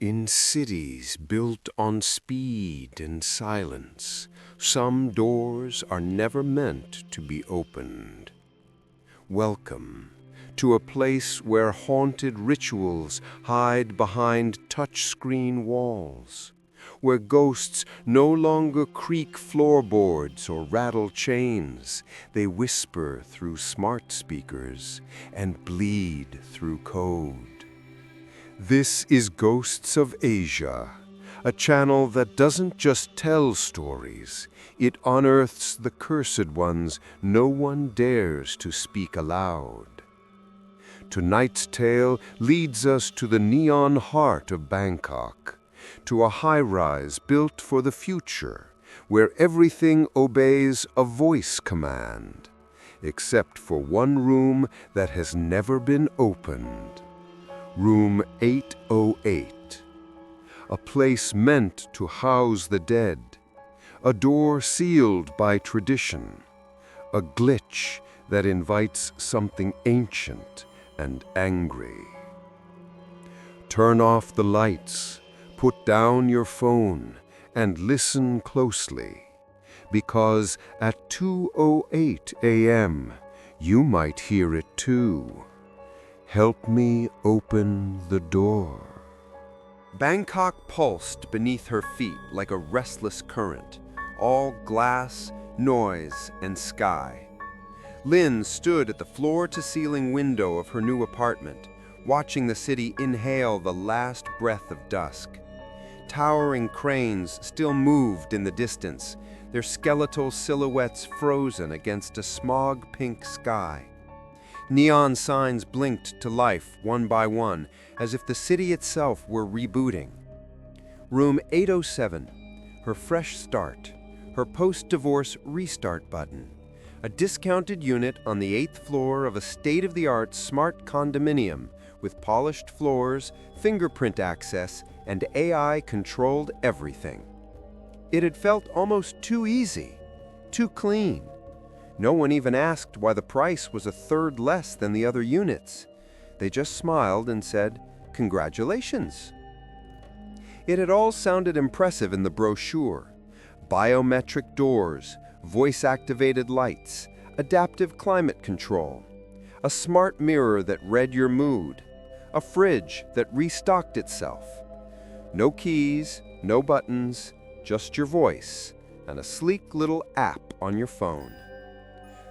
In cities built on speed and silence, some doors are never meant to be opened. Welcome to a place where haunted rituals hide behind touchscreen walls, where ghosts no longer creak floorboards or rattle chains. They whisper through smart speakers and bleed through code. This is Ghosts of Asia, a channel that doesn't just tell stories, it unearths the cursed ones no one dares to speak aloud. Tonight's tale leads us to the neon heart of Bangkok, to a high-rise built for the future, where everything obeys a voice command, except for one room that has never been opened. Room 808, a place meant to house the dead, a door sealed by tradition, a glitch that invites something ancient and angry. Turn off the lights, put down your phone, and listen closely, because at 2:08 a.m. you might hear it too. Help me open the door. Bangkok pulsed beneath her feet like a restless current, all glass, noise, and sky. Lynn stood at the floor-to-ceiling window of her new apartment, watching the city inhale the last breath of dusk. Towering cranes still moved in the distance, their skeletal silhouettes frozen against a smog-pink sky. Neon signs blinked to life one by one, as if the city itself were rebooting. Room 807, her fresh start, her post-divorce restart button. A discounted unit on the 8th floor of a state-of-the-art smart condominium with polished floors, fingerprint access, and AI-controlled everything. It had felt almost too easy, too clean. No one even asked why the price was a third less than the other units. They just smiled and said, "Congratulations." It had all sounded impressive in the brochure. Biometric doors, voice-activated lights, adaptive climate control, a smart mirror that read your mood, a fridge that restocked itself. No keys, no buttons, just your voice, and a sleek little app on your phone.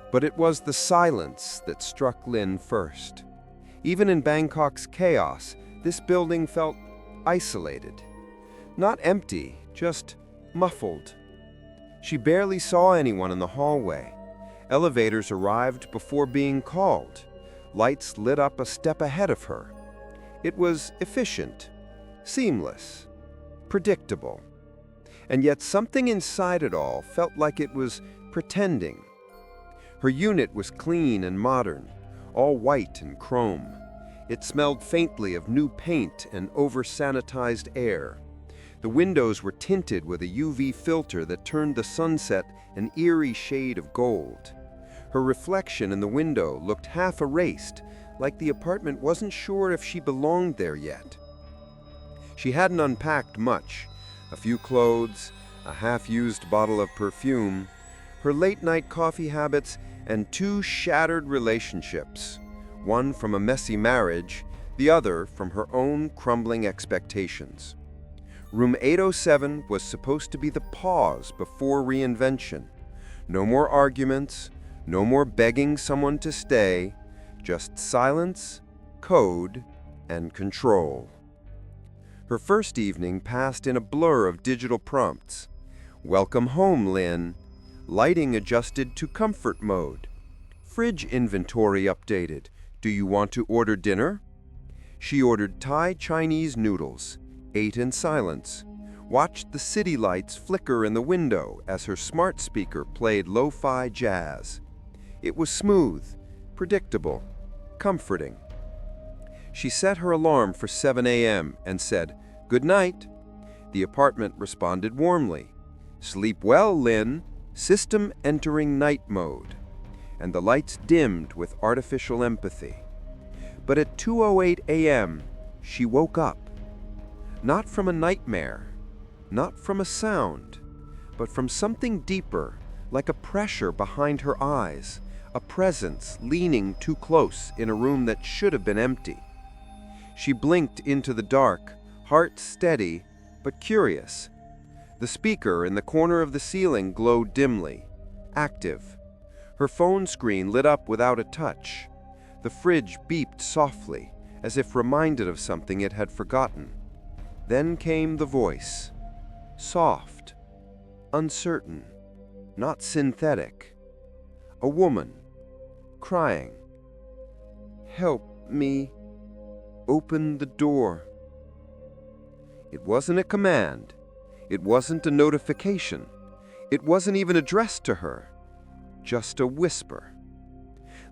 But it was the silence that struck Lynn first. Even in Bangkok's chaos, this building felt isolated. Not empty, just muffled. She barely saw anyone in the hallway. Elevators arrived before being called. Lights lit up a step ahead of her. It was efficient, seamless, predictable. And yet something inside it all felt like it was pretending. Her unit was clean and modern, all white and chrome. It smelled faintly of new paint and over-sanitized air. The windows were tinted with a UV filter that turned the sunset an eerie shade of gold. Her reflection in the window looked half erased, like the apartment wasn't sure if she belonged there yet. She hadn't unpacked much. A few clothes, a half-used bottle of perfume, her late-night coffee habits, and 2 shattered relationships, one from a messy marriage, the other from her own crumbling expectations. Room 807 was supposed to be the pause before reinvention. No more arguments, no more begging someone to stay, just silence, code, and control. Her first evening passed in a blur of digital prompts. "Welcome home, Lynn." Lighting adjusted to comfort mode. Fridge inventory updated. "Do you want to order dinner?" She ordered Thai Chinese noodles, ate in silence, watched the city lights flicker in the window as her smart speaker played lo-fi jazz. It was smooth, predictable, comforting. She set her alarm for 7 a.m. and said, "Good night." The apartment responded warmly. "Sleep well, Lynn." System entering night mode, and the lights dimmed with artificial empathy. But at 2:08 a.m., she woke up. Not from a nightmare, not from a sound, but from something deeper, like a pressure behind her eyes, a presence leaning too close in a room that should have been empty. She blinked into the dark, heart steady, but curious. The speaker in the corner of the ceiling glowed dimly, active. Her phone screen lit up without a touch. The fridge beeped softly, as if reminded of something it had forgotten. Then came the voice, soft, uncertain, not synthetic. A woman, crying. "Help me. Open the door." It wasn't a command. It wasn't a notification. It wasn't even addressed to her. Just a whisper.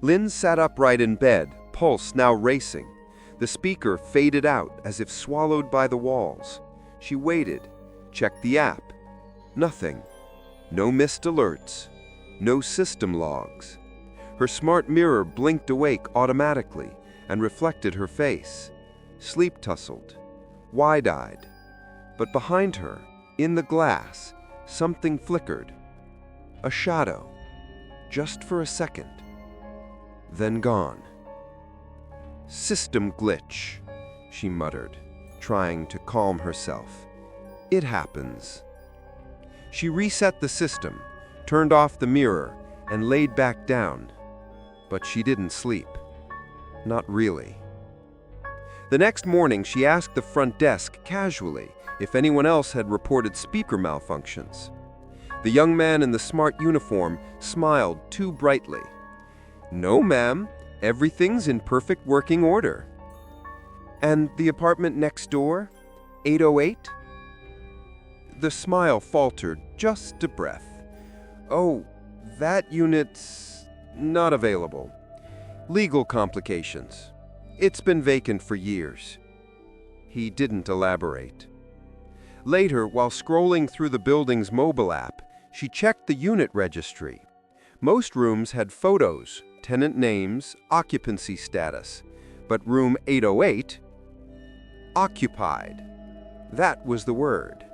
Lynn sat upright in bed, pulse now racing. The speaker faded out as if swallowed by the walls. She waited, checked the app. Nothing. No missed alerts. No system logs. Her smart mirror blinked awake automatically and reflected her face, sleep-tussled, wide-eyed. But behind her, in the glass, something flickered. A shadow, just for a second, then gone. "System glitch," she muttered, trying to calm herself. "It happens." She reset the system, turned off the mirror, and laid back down. But she didn't sleep. Not really. The next morning, she asked the front desk casually if anyone else had reported speaker malfunctions. The young man in the smart uniform smiled too brightly. "No, ma'am. Everything's in perfect working order." "And the apartment next door? 808? The smile faltered just a breath. "Oh, that unit's not available. Legal complications. It's been vacant for years." He didn't elaborate. Later, while scrolling through the building's mobile app, she checked the unit registry. Most rooms had photos, tenant names, occupancy status, but room 808, occupied. That was the word.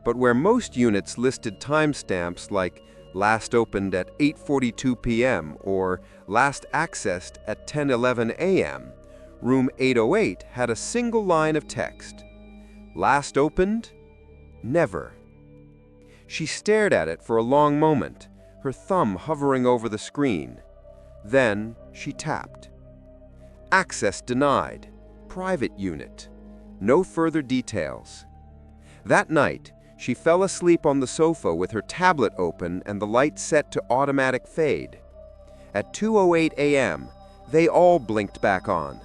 But where most units listed timestamps like last opened at 8:42 p.m. or last accessed at 10:11 a.m., room 808 had a single line of text. Last opened? Never. She stared at it for a long moment, her thumb hovering over the screen. Then she tapped. Access denied. Private unit. No further details. That night, she fell asleep on the sofa with her tablet open and the light set to automatic fade. At 2:08 a.m., they all blinked back on.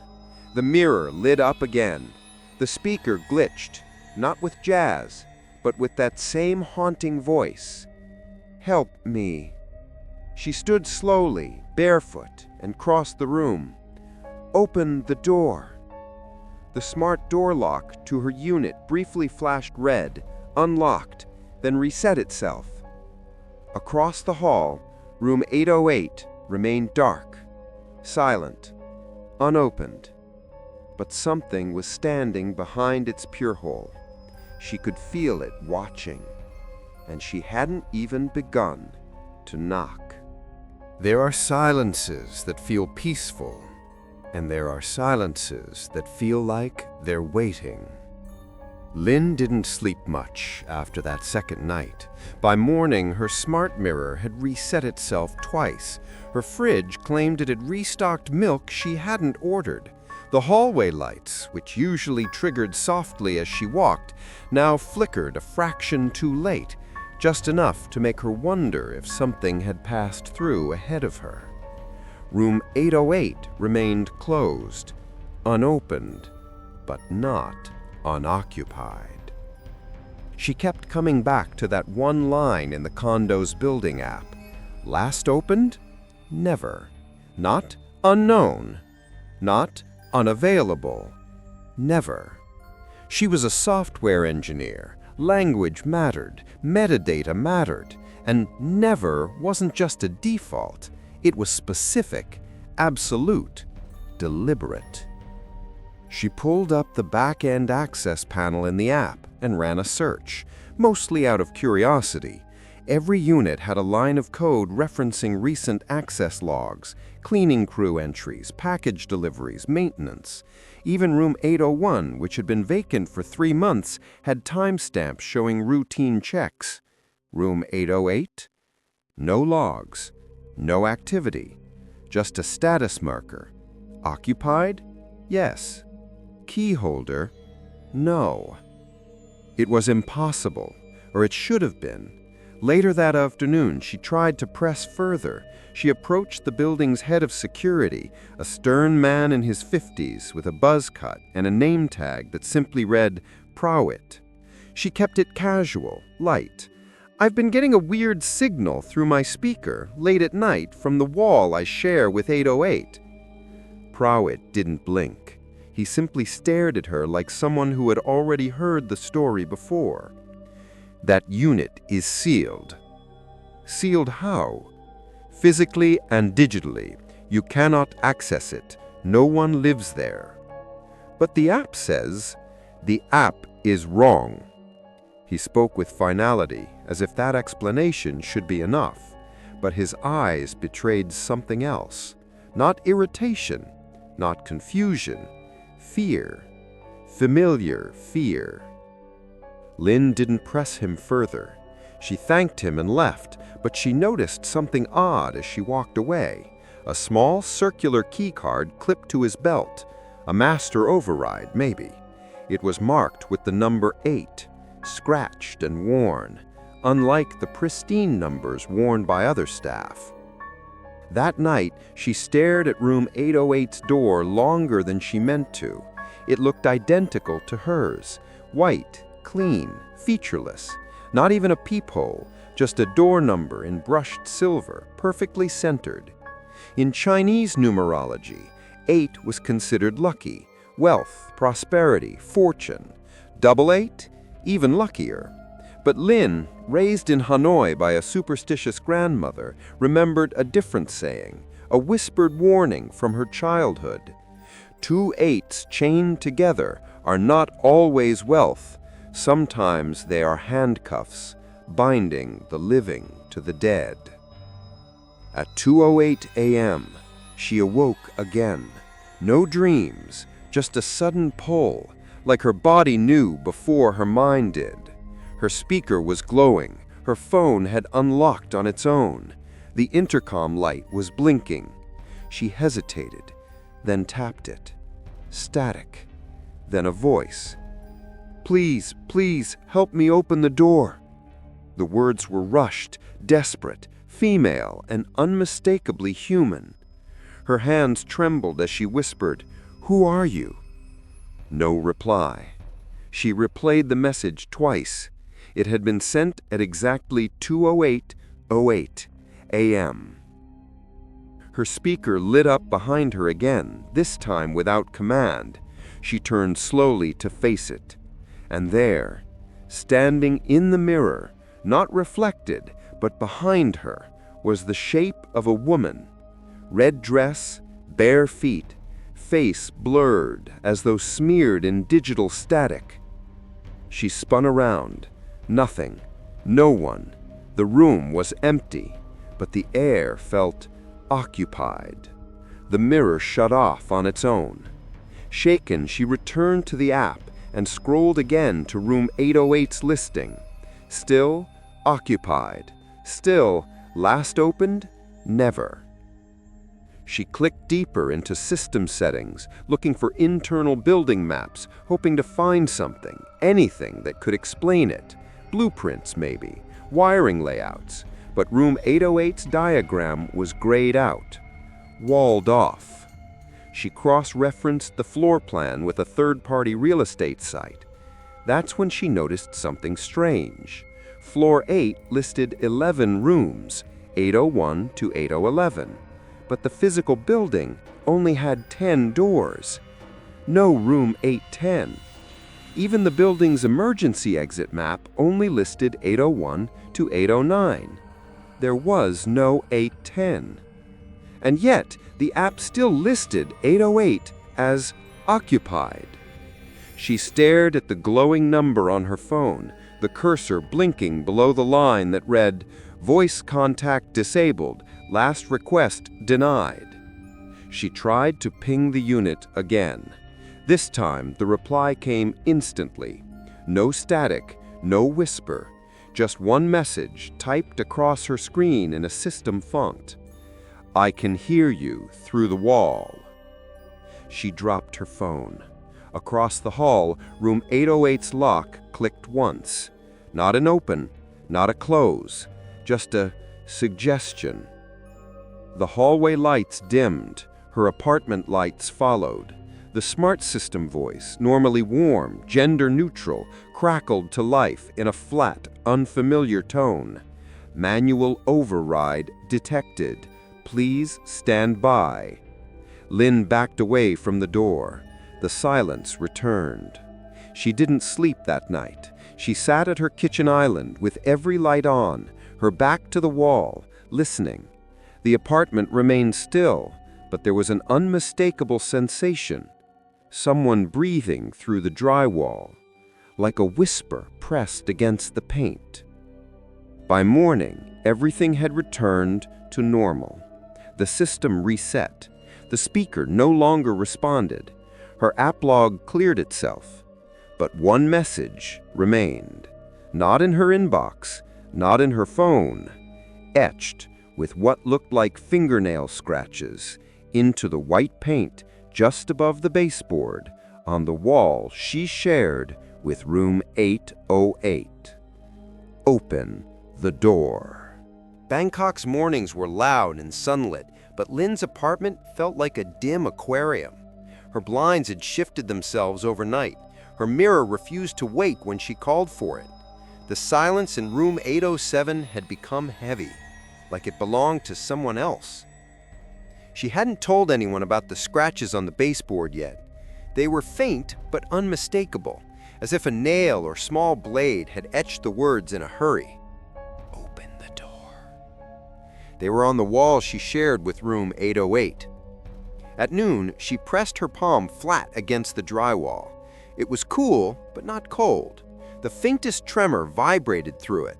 The mirror lit up again. The speaker glitched, not with jazz, but with that same haunting voice. "Help me." She stood slowly, barefoot, and crossed the room. "Open the door." The smart door lock to her unit briefly flashed red, unlocked, then reset itself. Across the hall, room 808 remained dark, silent, unopened. But something was standing behind its pure hole. She could feel it watching, and she hadn't even begun to knock. There are silences that feel peaceful, and there are silences that feel like they're waiting. Lynn didn't sleep much after that second night. By morning, her smart mirror had reset itself twice. Her fridge claimed it had restocked milk she hadn't ordered. The hallway lights, which usually triggered softly as she walked, now flickered a fraction too late, just enough to make her wonder if something had passed through ahead of her. Room 808 remained closed, unopened, but not unoccupied. She kept coming back to that one line in the condo's building app. Last opened? Never. Not unknown. Not unavailable. Never. She was a software engineer. Language mattered. Metadata mattered. And never wasn't just a default. It was specific, absolute, deliberate. She pulled up the back-end access panel in the app and ran a search, mostly out of curiosity. Every unit had a line of code referencing recent access logs, cleaning crew entries, package deliveries, maintenance. Even room 801, which had been vacant for 3 months, had timestamps showing routine checks. Room 808? No logs, no activity, just a status marker. Occupied? Yes. Key holder? No. It was impossible, or it should have been. Later that afternoon, she tried to press further. She approached the building's head of security, a stern man in his 50s with a buzz cut and a name tag that simply read, Prawit. She kept it casual, light. I've been getting a weird signal through my speaker late at night from the wall I share with 808. Prawit didn't blink. He simply stared at her like someone who had already heard the story before. That unit is sealed. Sealed how? Physically and digitally. You cannot access it. No one lives there. But the app says, the app is wrong. He spoke with finality, as if that explanation should be enough. But his eyes betrayed something else. Not irritation, not confusion. Fear. Familiar fear. Lynn didn't press him further. She thanked him and left, but she noticed something odd as she walked away. A small circular keycard clipped to his belt. A master override, maybe. It was marked with the number 8, scratched and worn, unlike the pristine numbers worn by other staff. That night, she stared at room 808's door longer than she meant to. It looked identical to hers, white, clean, featureless. Not even a peephole, just a door number in brushed silver, perfectly centered. In Chinese numerology, 8 was considered lucky, wealth, prosperity, fortune. 88, even luckier. But Lynn, raised in Hanoi by a superstitious grandmother, remembered a different saying, a whispered warning from her childhood. 2 8s chained together are not always wealth. Sometimes they are handcuffs, binding the living to the dead. At 2:08 a.m., she awoke again. No dreams, just a sudden pull, like her body knew before her mind did. Her speaker was glowing. Her phone had unlocked on its own. The intercom light was blinking. She hesitated, then tapped it. Static. Then a voice. Please, please, help me open the door. The words were rushed, desperate, female, and unmistakably human. Her hands trembled as she whispered, Who are you? No reply. She replayed the message twice. It had been sent at exactly 2:08 a.m. Her speaker lit up behind her again, this time without command. She turned slowly to face it. And there, standing in the mirror, not reflected, but behind her, was the shape of a woman. Red dress, bare feet, face blurred as though smeared in digital static. She spun around. Nothing. No one. The room was empty, but the air felt occupied. The mirror shut off on its own. Shaken, she returned to the app and scrolled again to room 808's listing. Still occupied. Still last opened? Never. She clicked deeper into system settings, looking for internal building maps, hoping to find something, anything that could explain it. Blueprints, maybe, wiring layouts. But room 808's diagram was grayed out, walled off. She cross-referenced the floor plan with a third-party real estate site. That's when she noticed something strange. Floor 8 listed 11 rooms, 801 to 8011. But the physical building only had 10 doors. No room 810. Even the building's emergency exit map only listed 801 to 809. There was no 810. And yet, the app still listed 808 as occupied. She stared at the glowing number on her phone, the cursor blinking below the line that read, "Voice contact disabled, last request denied." She tried to ping the unit again. This time, the reply came instantly. No static, no whisper, just one message typed across her screen in a system font. "I can hear you through the wall." She dropped her phone. Across the hall, room 808's lock clicked once. Not an open, not a close, just a suggestion. The hallway lights dimmed. Her apartment lights followed. The smart system voice, normally warm, gender-neutral, crackled to life in a flat, unfamiliar tone. "Manual override detected. Please stand by." Lynn backed away from the door. The silence returned. She didn't sleep that night. She sat at her kitchen island with every light on, her back to the wall, listening. The apartment remained still, but there was an unmistakable sensation. Someone breathing through the drywall, like a whisper pressed against the paint. By morning, everything had returned to normal. The system reset. The speaker no longer responded. Her app log cleared itself. But one message remained. Not in her inbox, not in her phone. Etched with what looked like fingernail scratches into the white paint just above the baseboard on the wall she shared with room 808. "Open the door." Bangkok's mornings were loud and sunlit, but Lynn's apartment felt like a dim aquarium. Her blinds had shifted themselves overnight. Her mirror refused to wake when she called for it. The silence in room 807 had become heavy, like it belonged to someone else. She hadn't told anyone about the scratches on the baseboard yet. They were faint but unmistakable, as if a nail or small blade had etched the words in a hurry. "Open the door." They were on the wall she shared with room 808. At noon, she pressed her palm flat against the drywall. It was cool, but not cold. The faintest tremor vibrated through it,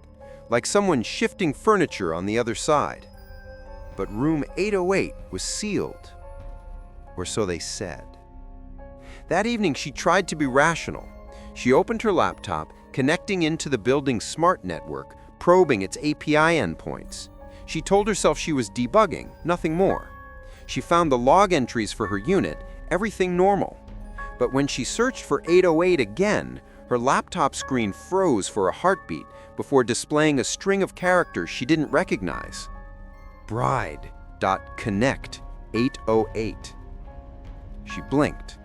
like someone shifting furniture on the other side. But room 808 was sealed, or so they said. That evening, she tried to be rational. She opened her laptop, connecting into the building's smart network, probing its API endpoints. She told herself she was debugging, nothing more. She found the log entries for her unit, everything normal. But when she searched for 808 again, her laptop screen froze for a heartbeat before displaying a string of characters she didn't recognize. Bride.connect 808. She blinked,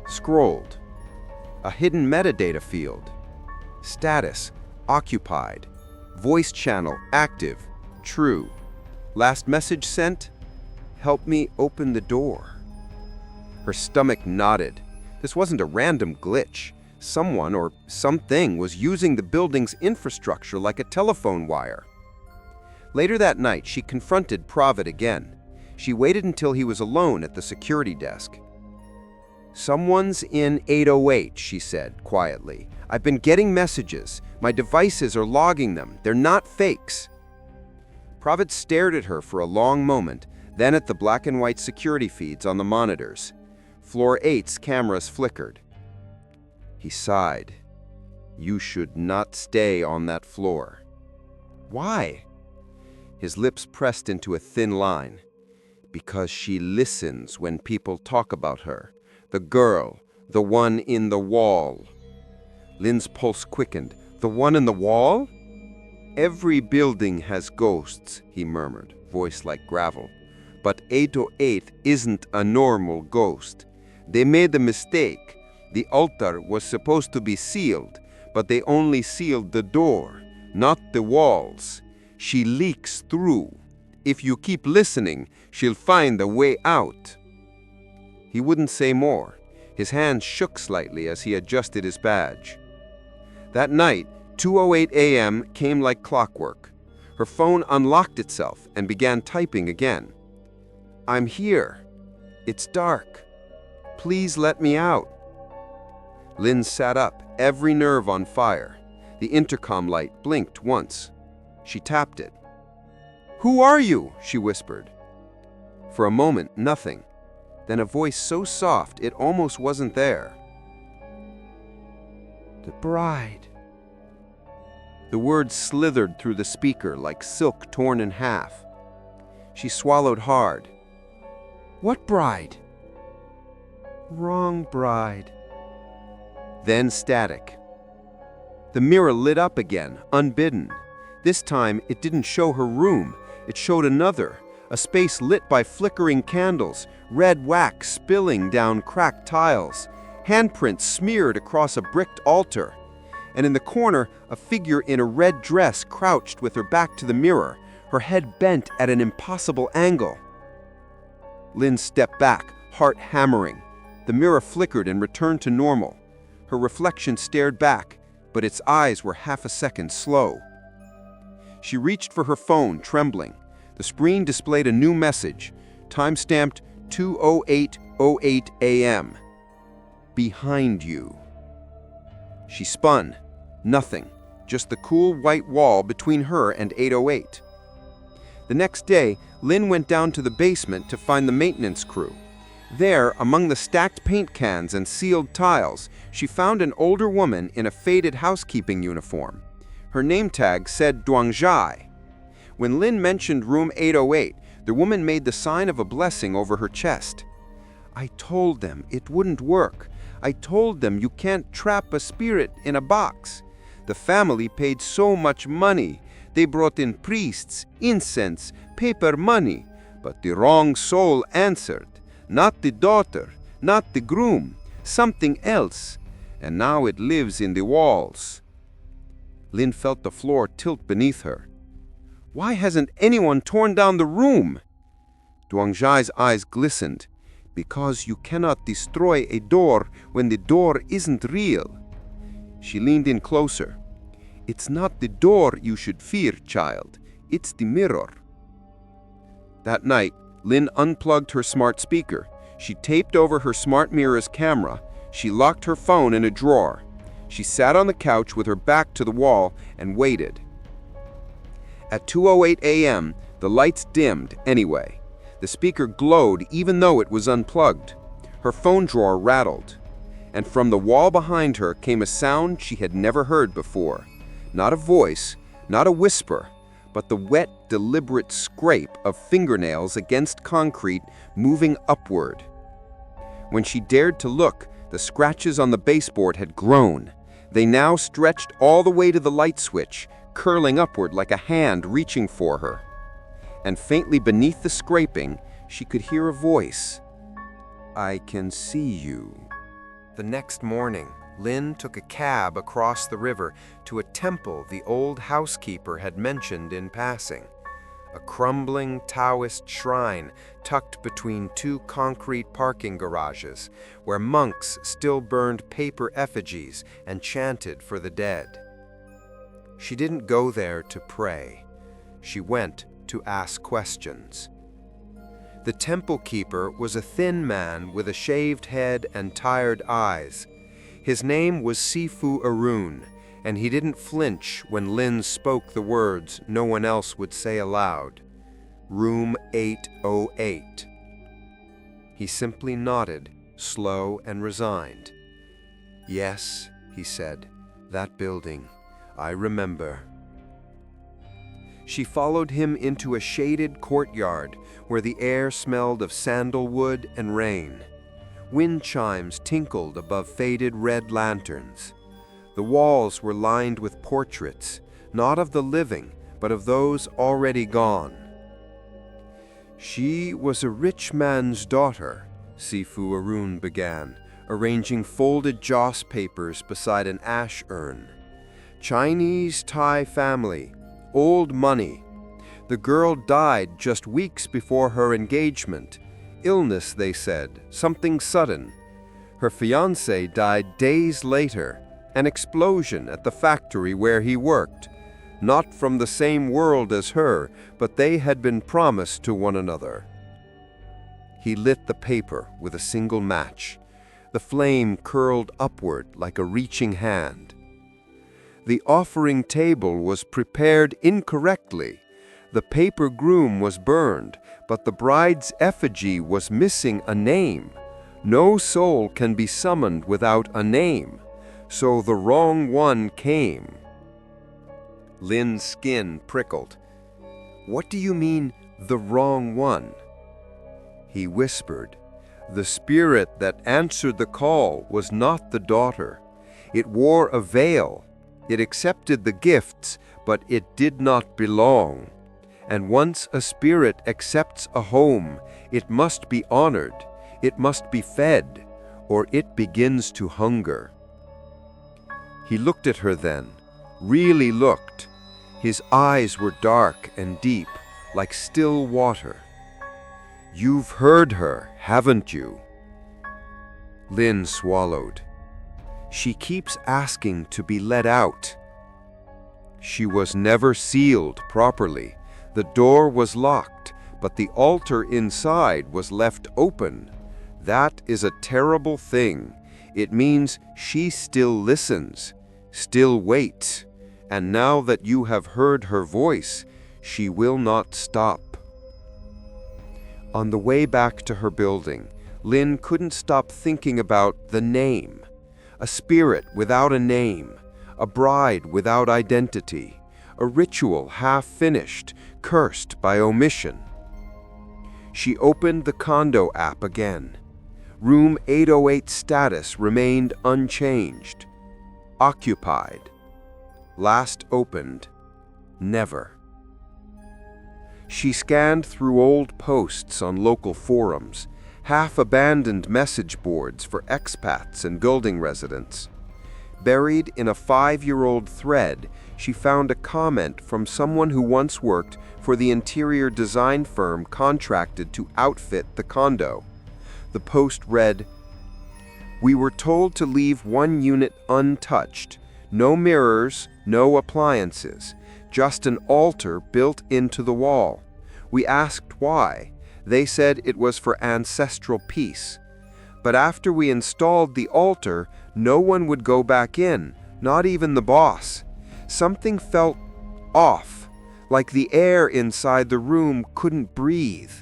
scrolled. A hidden metadata field. Status, occupied. Voice channel, active, true. Last message sent, help me open the door. Her stomach knotted. This wasn't a random glitch. Someone or something was using the building's infrastructure like a telephone wire. Later that night, she confronted Pravid again. She waited until he was alone at the security desk. "Someone's in 808, she said quietly. "I've been getting messages. My devices are logging them. They're not fakes." Pravid stared at her for a long moment, then at the black and white security feeds on the monitors. Floor 8's cameras flickered. He sighed. "You should not stay on that floor." "Why?" His lips pressed into a thin line. "Because she listens when people talk about her. The girl, the one in the wall." Lynn's pulse quickened. "The one in the wall?" "Every building has ghosts," he murmured, voice like gravel. "But 808 isn't a normal ghost. They made a mistake. The altar was supposed to be sealed, but they only sealed the door, not the walls. She leaks through. If you keep listening, she'll find a way out." He wouldn't say more. His hands shook slightly as he adjusted his badge. That night, 2:08 a.m. came like clockwork. Her phone unlocked itself and began typing again. "I'm here. It's dark. Please let me out." Lynn sat up, every nerve on fire. The intercom light blinked once. She tapped it. "Who are you?" she whispered. For a moment, nothing. Then a voice so soft it almost wasn't there. "The bride." The words slithered through the speaker like silk torn in half. She swallowed hard. "What bride?" "Wrong bride." Then static. The mirror lit up again, unbidden. This time, it didn't show her room. It showed another, a space lit by flickering candles, red wax spilling down cracked tiles, handprints smeared across a bricked altar. And in the corner, a figure in a red dress crouched with her back to the mirror, her head bent at an impossible angle. Lynn stepped back, heart hammering. The mirror flickered and returned to normal. Her reflection stared back, but its eyes were half a second slow. She reached for her phone, trembling. The screen displayed a new message, time-stamped 2:08:08 a.m. "Behind you." She spun. Nothing, just the cool white wall between her and 8:08. The next day, Lynn went down to the basement to find the maintenance crew. There, among the stacked paint cans and sealed tiles, she found an older woman in a faded housekeeping uniform. Her name tag said Duangjai. When Lynn mentioned room 808, the woman made the sign of a blessing over her chest. "I told them it wouldn't work. I told them you can't trap a spirit in a box. The family paid so much money. They brought in priests, incense, paper money. But the wrong soul answered. Not the daughter, not the groom, something else. And now it lives in the walls." Lynn felt the floor tilt beneath her. "Why hasn't anyone torn down the room?" Duangjai's eyes glistened. "Because you cannot destroy a door when the door isn't real." She leaned in closer. "It's not the door you should fear, child. It's the mirror." That night, Lynn unplugged her smart speaker. She taped over her smart mirror's camera. She locked her phone in a drawer. She sat on the couch with her back to the wall and waited. At 2:08 a.m., the lights dimmed anyway. The speaker glowed even though it was unplugged. Her phone drawer rattled. And from the wall behind her came a sound she had never heard before. Not a voice, not a whisper, but the wet, deliberate scrape of fingernails against concrete moving upward. When she dared to look, the scratches on the baseboard had grown. They now stretched all the way to the light switch, curling upward like a hand reaching for her. And faintly beneath the scraping, she could hear a voice. "I can see you." The next morning, Lynn took a cab across the river to a temple the old housekeeper had mentioned in passing. A crumbling Taoist shrine tucked between two concrete parking garages, where monks still burned paper effigies and chanted for the dead. She didn't go there to pray. She went to ask questions. The temple keeper was a thin man with a shaved head and tired eyes. His name was Sifu Arun, and he didn't flinch when Lynn spoke the words no one else would say aloud. "Room 808. He simply nodded, slow and resigned. "Yes," he said, "that building. I remember." She followed him into a shaded courtyard where the air smelled of sandalwood and rain. Wind chimes tinkled above faded red lanterns. The walls were lined with portraits, not of the living, but of those already gone. "She was a rich man's daughter," Sifu Arun began, arranging folded joss papers beside an ash urn. "Chinese Thai family, old money. The girl died just weeks before her engagement. Illness, they said, something sudden. Her fiancé died days later, an explosion at the factory where he worked. Not from the same world as her, but they had been promised to one another." He lit the paper with a single match. the flame curled upward like a reaching hand. The offering table was prepared incorrectly. The paper groom was burned, but the bride's effigy was missing a name. No soul can be summoned without a name, so the wrong one came. Lin's skin prickled. "What do you mean, the wrong one?" He whispered. The spirit that answered the call was not the daughter. It wore a veil. It accepted the gifts, but it did not belong. And once a spirit accepts a home, it must be honored, it must be fed, or it begins to hunger. He looked at her then, really looked. His eyes were dark and deep, like still water. "You've heard her, haven't you?" Lin swallowed. "She keeps asking to be let out." She was never sealed properly. The door was locked, but the altar inside was left open. That is a terrible thing. It means she still listens, still waits, and now that you have heard her voice, she will not stop. On the way back to her building, Lin couldn't stop thinking about the name. A spirit without a name, a bride without identity, a ritual half-finished, cursed by omission. She opened the condo app again. Room 808 status remained unchanged. Occupied. Last opened. Never. She scanned through old posts on local forums, half-abandoned message boards for expats and building residents. Buried in a 5-year-old thread, she found a comment from someone who once worked for the interior design firm contracted to outfit the condo. The post read, "We were told to leave one unit untouched. No mirrors, no appliances, just an altar built into the wall. We asked why. They said it was for ancestral peace. But after we installed the altar, no one would go back in, not even the boss. Something felt off, like the air inside the room couldn't breathe."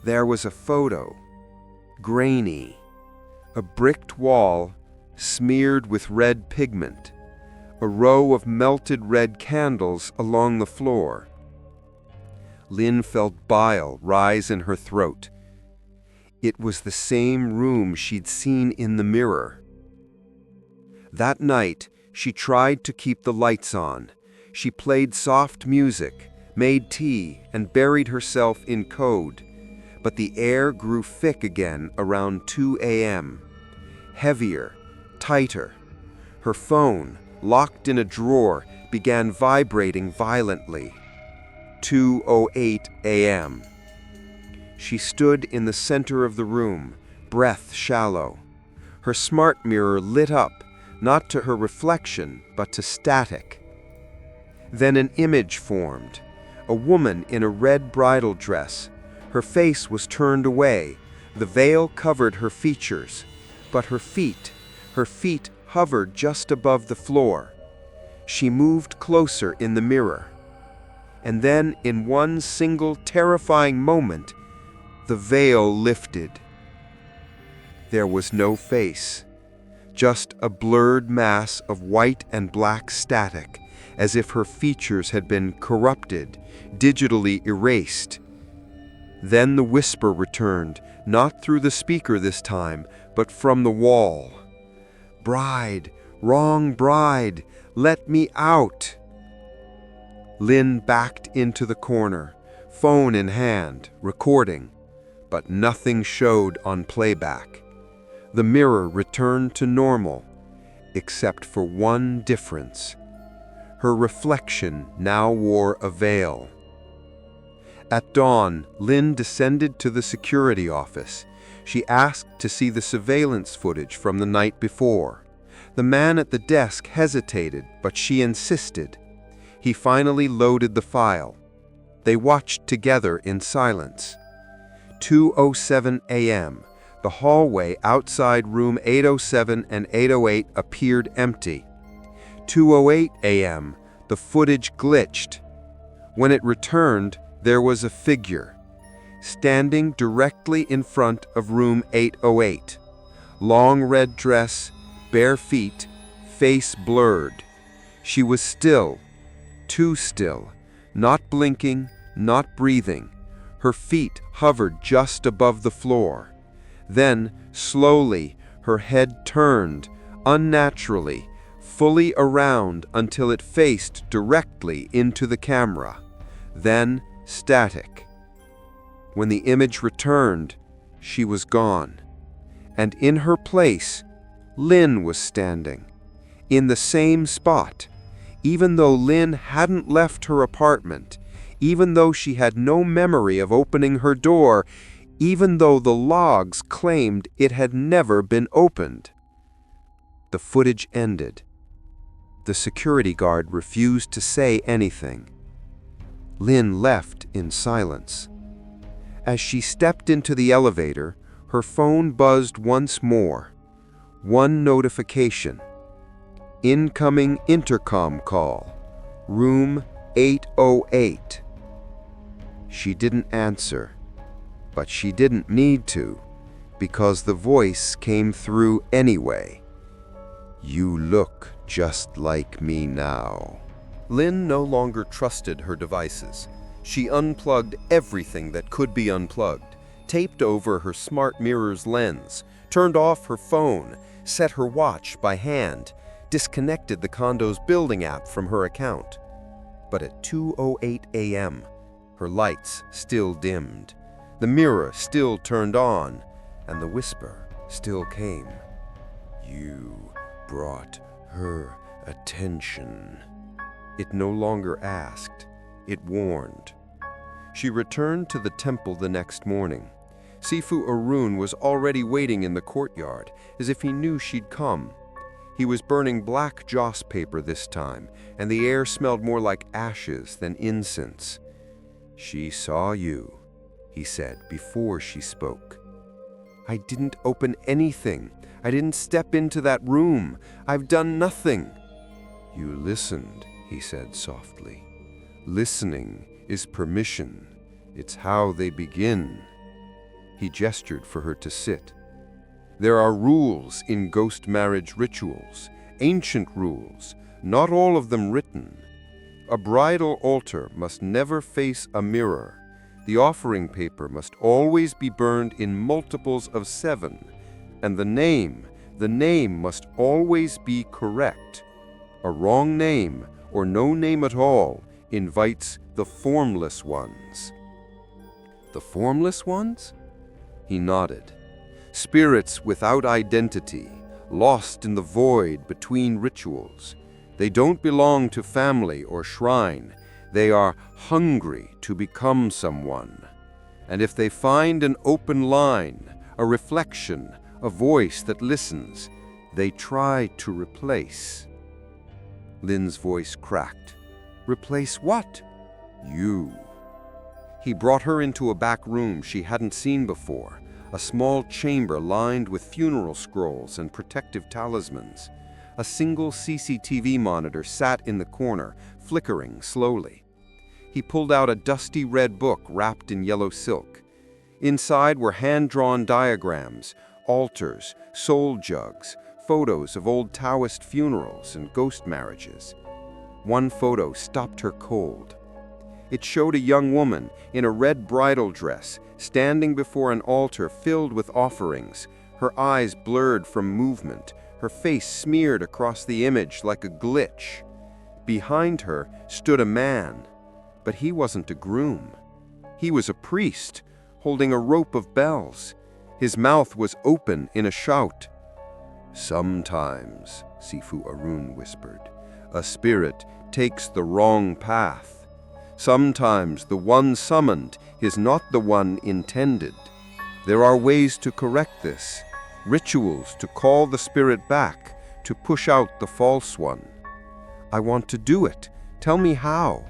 There was a photo, grainy, a bricked wall smeared with red pigment, a row of melted red candles along the floor. Lin felt bile rise in her throat. It was the same room she'd seen in the mirror. That night, she tried to keep the lights on. She played soft music, made tea, and buried herself in code. But the air grew thick again around 2 a.m. Heavier, tighter. Her phone, locked in a drawer, began vibrating violently. 2:08 a.m. She stood in the center of the room, breath shallow. Her smart mirror lit up, not to her reflection, but to static. Then an image formed, a woman in a red bridal dress. Her face was turned away, the veil covered her features, but her feet hovered just above the floor. She moved closer in the mirror. And then, in one single terrifying moment, the veil lifted. There was no face, just a blurred mass of white and black static, as if her features had been corrupted, digitally erased. Then the whisper returned, not through the speaker this time, but from the wall. "Bride, wrong bride, let me out." Lin backed into the corner, phone in hand, recording, but nothing showed on playback. The mirror returned to normal, except for one difference. Her reflection now wore a veil. At dawn, Lin descended to the security office. She asked to see the surveillance footage from the night before. The man at the desk hesitated, but she insisted. He finally loaded the file. They watched together in silence. 2:07 a.m. The hallway outside room 807 and 808 appeared empty. 2:08 a.m., the footage glitched. When it returned, there was a figure, standing directly in front of room 808. Long red dress, bare feet, face blurred. She was still, too still, not blinking, not breathing. Her feet hovered just above the floor. Then, slowly, her head turned, unnaturally, fully around until it faced directly into the camera. Then, static. When the image returned, she was gone. And in her place, Lynn was standing, in the same spot, even though Lynn hadn't left her apartment, even though she had no memory of opening her door, even though the logs claimed it had never been opened. The footage ended. The security guard refused to say anything. Lynn left in silence. As she stepped into the elevator, her phone buzzed once more. One notification. Incoming intercom call. Room 808. She didn't answer, but she didn't need to, because the voice came through anyway. You look just like me now. Lynn no longer trusted her devices. She unplugged everything that could be unplugged, taped over her smart mirror's lens, turned off her phone, set her watch by hand, disconnected the condo's building app from her account. But at 2:08 a.m., her lights still dimmed, the mirror still turned on, and the whisper still came. You brought her attention. It no longer asked, it warned. She returned to the temple the next morning. Sifu Arun was already waiting in the courtyard, as if he knew she'd come. He was burning black joss paper this time, and the air smelled more like ashes than incense. She saw you, he said before she spoke. I didn't open anything. I didn't step into that room. I've done nothing. You listened, he said softly. Listening is permission. It's how they begin. He gestured for her to sit. There are rules in ghost marriage rituals, ancient rules, not all of them written. A bridal altar must never face a mirror. The offering paper must always be burned in multiples of 7. And the name must always be correct. A wrong name, or no name at all, invites the formless ones. The formless ones? He nodded. Spirits without identity, lost in the void between rituals. They don't belong to family or shrine. They are hungry to become someone. And if they find an open line, a reflection, a voice that listens, they try to replace. Lynn's voice cracked. Replace what? You. He brought her into a back room she hadn't seen before, a small chamber lined with funeral scrolls and protective talismans. A single CCTV monitor sat in the corner, flickering slowly. He pulled out a dusty red book wrapped in yellow silk. Inside were hand-drawn diagrams, altars, soul jugs, photos of old Taoist funerals and ghost marriages. One photo stopped her cold. It showed a young woman in a red bridal dress, standing before an altar filled with offerings, her eyes blurred from movement, her face smeared across the image like a glitch. Behind her stood a man, but he wasn't a groom. He was a priest, holding a rope of bells. His mouth was open in a shout. Sometimes, Sifu Arun whispered, a spirit takes the wrong path. Sometimes the one summoned is not the one intended. There are ways to correct this, rituals to call the spirit back, to push out the false one. I want to do it. Tell me how.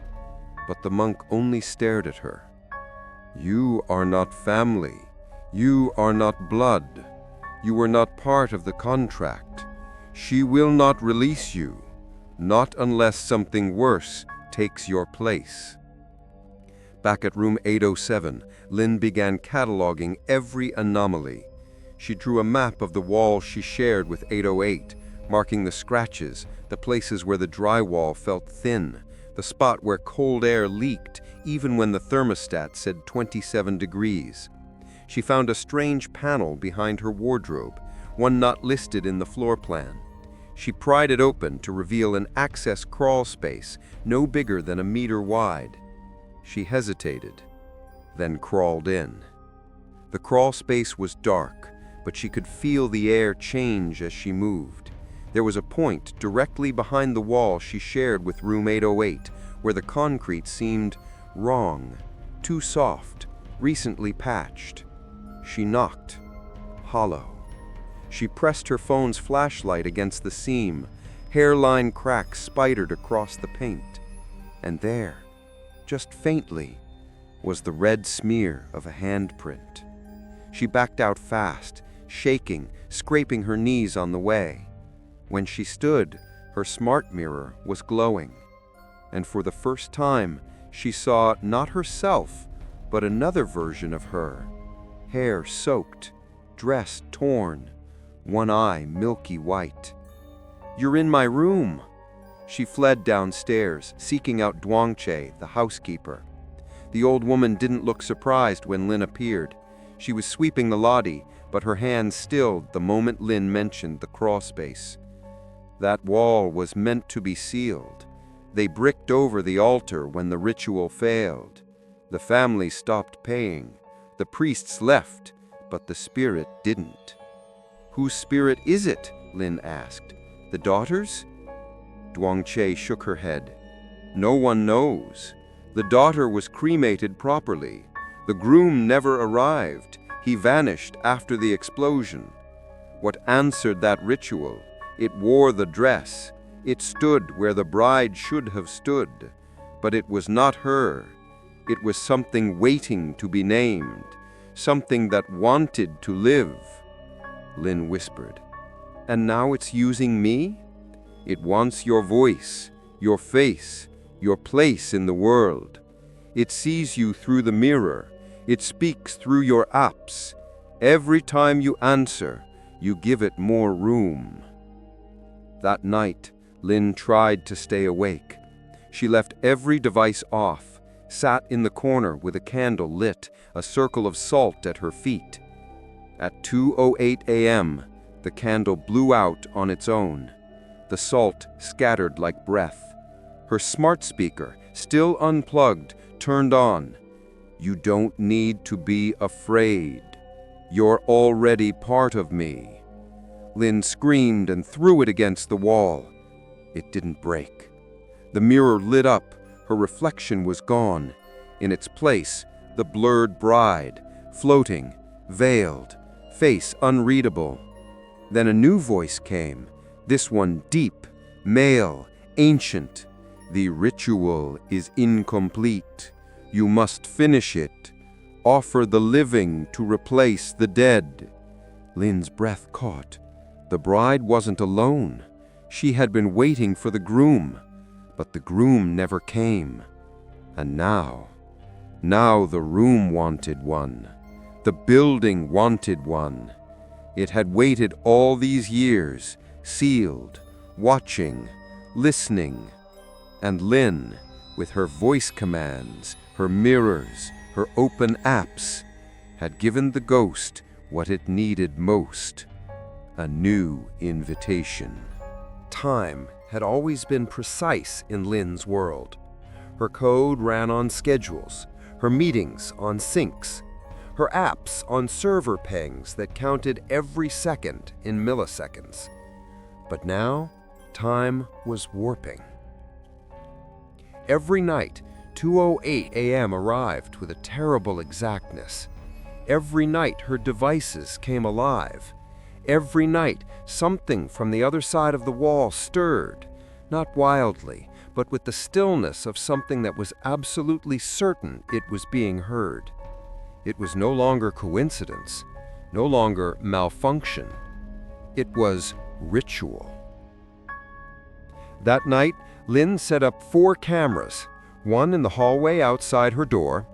But the monk only stared at her. You are not family. You are not blood. You were not part of the contract. She will not release you, not unless something worse takes your place. Back at room 807, Lynn began cataloging every anomaly. She drew a map of the wall she shared with 808, marking the scratches, the places where the drywall felt thin, the spot where cold air leaked even when the thermostat said 27 degrees. She found a strange panel behind her wardrobe, one not listed in the floor plan. She pried it open to reveal an access crawl space no bigger than a meter wide. She hesitated, then crawled in. The crawl space was dark, but she could feel the air change as she moved. There was a point directly behind the wall she shared with room 808, where the concrete seemed wrong, too soft, recently patched. She knocked. Hollow. She pressed her phone's flashlight against the seam. Hairline cracks spidered across the paint. And there, just faintly, was the red smear of a handprint. She backed out fast, shaking, scraping her knees on the way. When she stood, her smart mirror was glowing. And for the first time, she saw not herself, but another version of her. Hair soaked, dress torn, one eye milky white. "You're in my room." She fled downstairs, seeking out Duangche, the housekeeper. The old woman didn't look surprised when Lynn appeared. She was sweeping the lobby, but her hand stilled the moment Lynn mentioned the crawl space. That wall was meant to be sealed. They bricked over the altar when the ritual failed. The family stopped paying. The priests left, but the spirit didn't. "Whose spirit is it?" Lynn asked. "The daughter's?" Duangche shook her head. "No one knows. The daughter was cremated properly. The groom never arrived. He vanished after the explosion. What answered that ritual? It wore the dress. It stood where the bride should have stood. But it was not her. It was something waiting to be named. Something that wanted to live." Lynn whispered. "And now it's using me? It wants your voice, your face, your place in the world. It sees you through the mirror. It speaks through your apps. Every time you answer, you give it more room." That night, Lynn tried to stay awake. She left every device off, sat in the corner with a candle lit, a circle of salt at her feet. At 2:08 a.m., the candle blew out on its own. The salt scattered like breath. Her smart speaker, still unplugged, turned on. "You don't need to be afraid. You're already part of me." Lynn screamed and threw it against the wall. It didn't break. The mirror lit up. Her reflection was gone. In its place, the blurred bride, floating, veiled, face unreadable. Then a new voice came, this one deep, male, ancient. "The ritual is incomplete. You must finish it. Offer the living to replace the dead." Lynn's breath caught. The bride wasn't alone. She had been waiting for the groom, but the groom never came. And now the room wanted one. The building wanted one. It had waited all these years, sealed, watching, listening. And Lynn, with her voice commands, her mirrors, her open apps, had given the ghost what it needed most: a new invitation. Time had always been precise in Lynn's world. Her code ran on schedules, her meetings on syncs, her apps on server pings that counted every second in milliseconds. But now, time was warping. Every night, 2:08 a.m. arrived with a terrible exactness. Every night, her devices came alive. Every night, something from the other side of the wall stirred, not wildly, but with the stillness of something that was absolutely certain it was being heard. It was no longer coincidence, no longer malfunction. It was ritual. That night, Lynn set up 4 cameras, one in the hallway outside her door,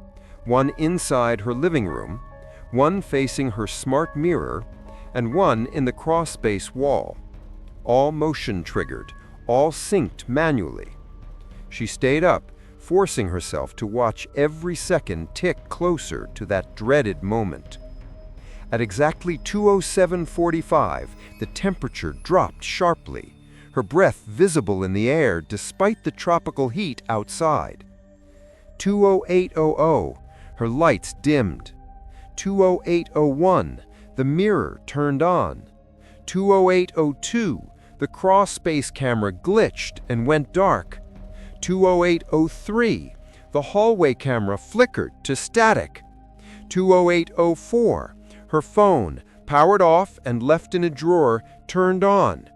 one inside her living room, one facing her smart mirror, and one in the crawlspace wall. All motion-triggered, all synced manually. She stayed up, forcing herself to watch every second tick closer to that dreaded moment. At exactly 2:07:45, the temperature dropped sharply, her breath visible in the air despite the tropical heat outside. 2:08:00, her lights dimmed. 2:08:01, the mirror turned on. 2:08:02, the crawlspace camera glitched and went dark. 2:08:03, the hallway camera flickered to static. 2:08:04, her phone, powered off and left in a drawer, turned on.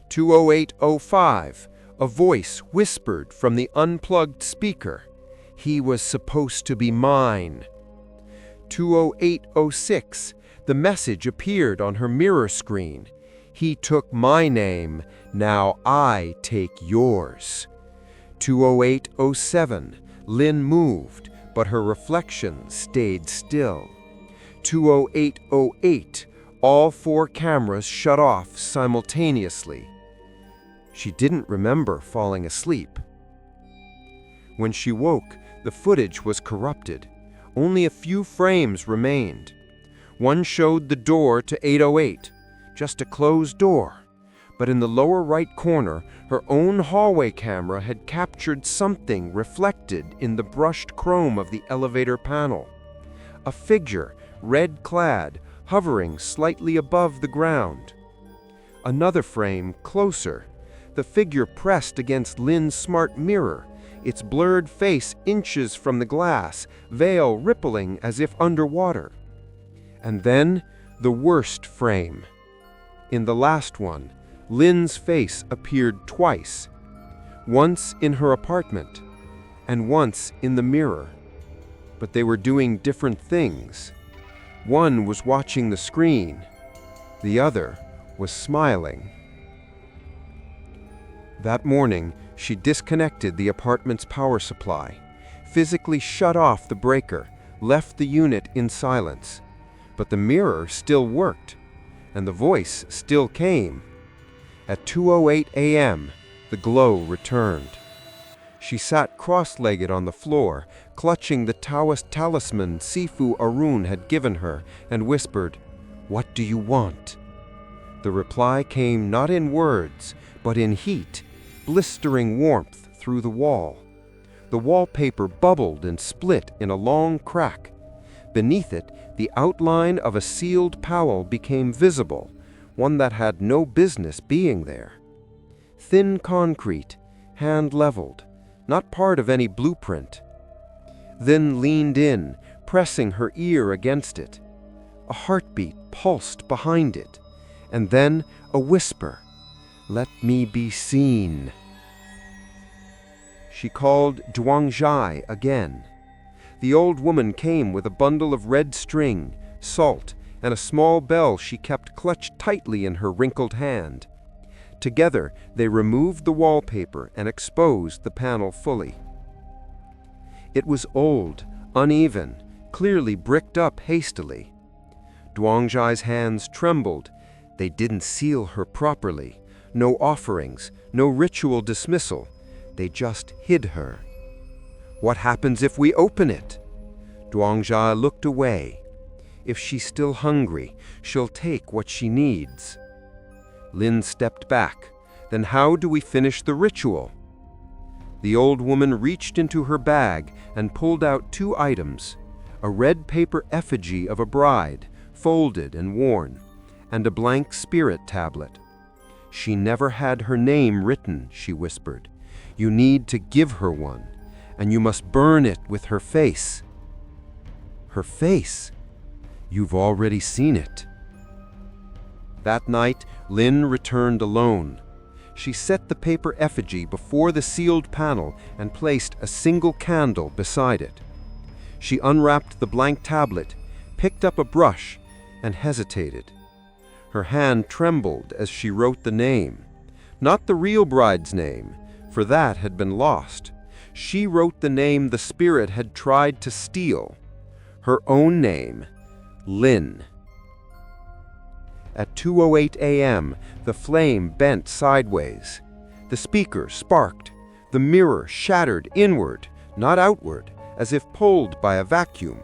2:08:05, a voice whispered from the unplugged speaker, "He was supposed to be mine." 2:08:06, the message appeared on her mirror screen, "He took my name, now I take yours." 2:08:07, Lynn moved, but her reflection stayed still. 2:08:08, all 4 cameras shut off simultaneously. She didn't remember falling asleep. When she woke, the footage was corrupted. Only a few frames remained. One showed the door to 808, just a closed door. But in the lower right corner, her own hallway camera had captured something reflected in the brushed chrome of the elevator panel. A figure, red-clad, hovering slightly above the ground. Another frame, closer, the figure pressed against Lynn's smart mirror, its blurred face inches from the glass, veil rippling as if underwater. And then, the worst frame. In the last one, Lynn's face appeared twice, once in her apartment, and once in the mirror. But they were doing different things. One was watching the screen, the other was smiling. That morning, she disconnected the apartment's power supply, physically shut off the breaker, left the unit in silence. But the mirror still worked, and the voice still came. At 2:08 a.m., the glow returned. She sat cross-legged on the floor, clutching the Taoist talisman Sifu Arun had given her, and whispered, "What do you want?" The reply came not in words, but in heat, blistering warmth through the wall. The wallpaper bubbled and split in a long crack. Beneath it, the outline of a sealed powell became visible, one that had no business being there. Thin concrete, hand-leveled, not part of any blueprint. Then leaned in, pressing her ear against it. A heartbeat pulsed behind it, and then a whisper, "Let me be seen." She called Zhuangzhai again. The old woman came with a bundle of red string, salt, and a small bell she kept clutched tightly in her wrinkled hand. Together, they removed the wallpaper and exposed the panel fully. It was old, uneven, clearly bricked up hastily. Zhuangzhai's hands trembled. They didn't seal her properly. No offerings, no ritual dismissal. They just hid her. "What happens if we open it?" Zhuangzhai looked away. "If she's still hungry, she'll take what she needs." Lynn stepped back. "Then how do we finish the ritual?" The old woman reached into her bag and pulled out 2 items, a red paper effigy of a bride, folded and worn, and a blank spirit tablet. "She never had her name written," she whispered. "You need to give her one, and you must burn it with her face." "Her face? You've already seen it." That night, Lynn returned alone. She set the paper effigy before the sealed panel and placed a single candle beside it. She unwrapped the blank tablet, picked up a brush, and hesitated. Her hand trembled as she wrote the name. Not the real bride's name, for that had been lost. She wrote the name the spirit had tried to steal. Her own name, Lynn. At 2:08 a.m., the flame bent sideways. The speaker sparked. The mirror shattered inward, not outward, as if pulled by a vacuum.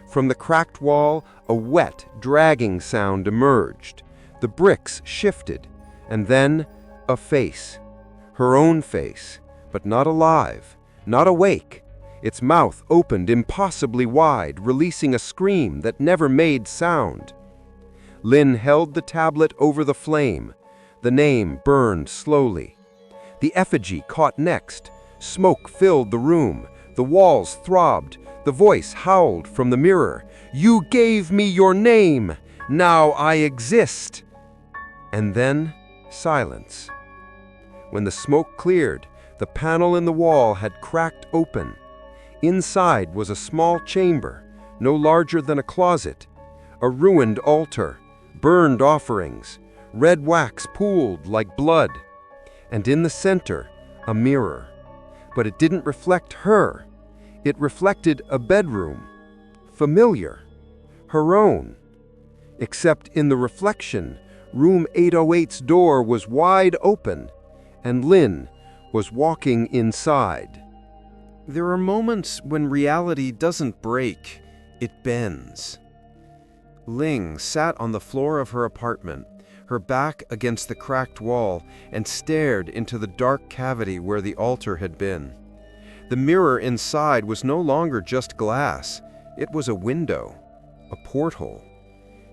From the cracked wall, a wet, dragging sound emerged. The bricks shifted, and then a face. Her own face, but not alive, not awake. Its mouth opened impossibly wide, releasing a scream that never made sound. Lynn held the tablet over the flame. The name burned slowly. The effigy caught next. Smoke filled the room. The walls throbbed. The voice howled from the mirror. "You gave me your name! Now I exist!" And then silence. When the smoke cleared, the panel in the wall had cracked open. Inside was a small chamber, no larger than a closet, a ruined altar, burned offerings, red wax pooled like blood, and in the center, a mirror. But it didn't reflect her. It reflected a bedroom, familiar, her own. Except in the reflection, room 808's door was wide open, and Lynn was walking inside. There are moments when reality doesn't break, it bends. Ling sat on the floor of her apartment, her back against the cracked wall, and stared into the dark cavity where the altar had been. The mirror inside was no longer just glass. It was a window, a porthole,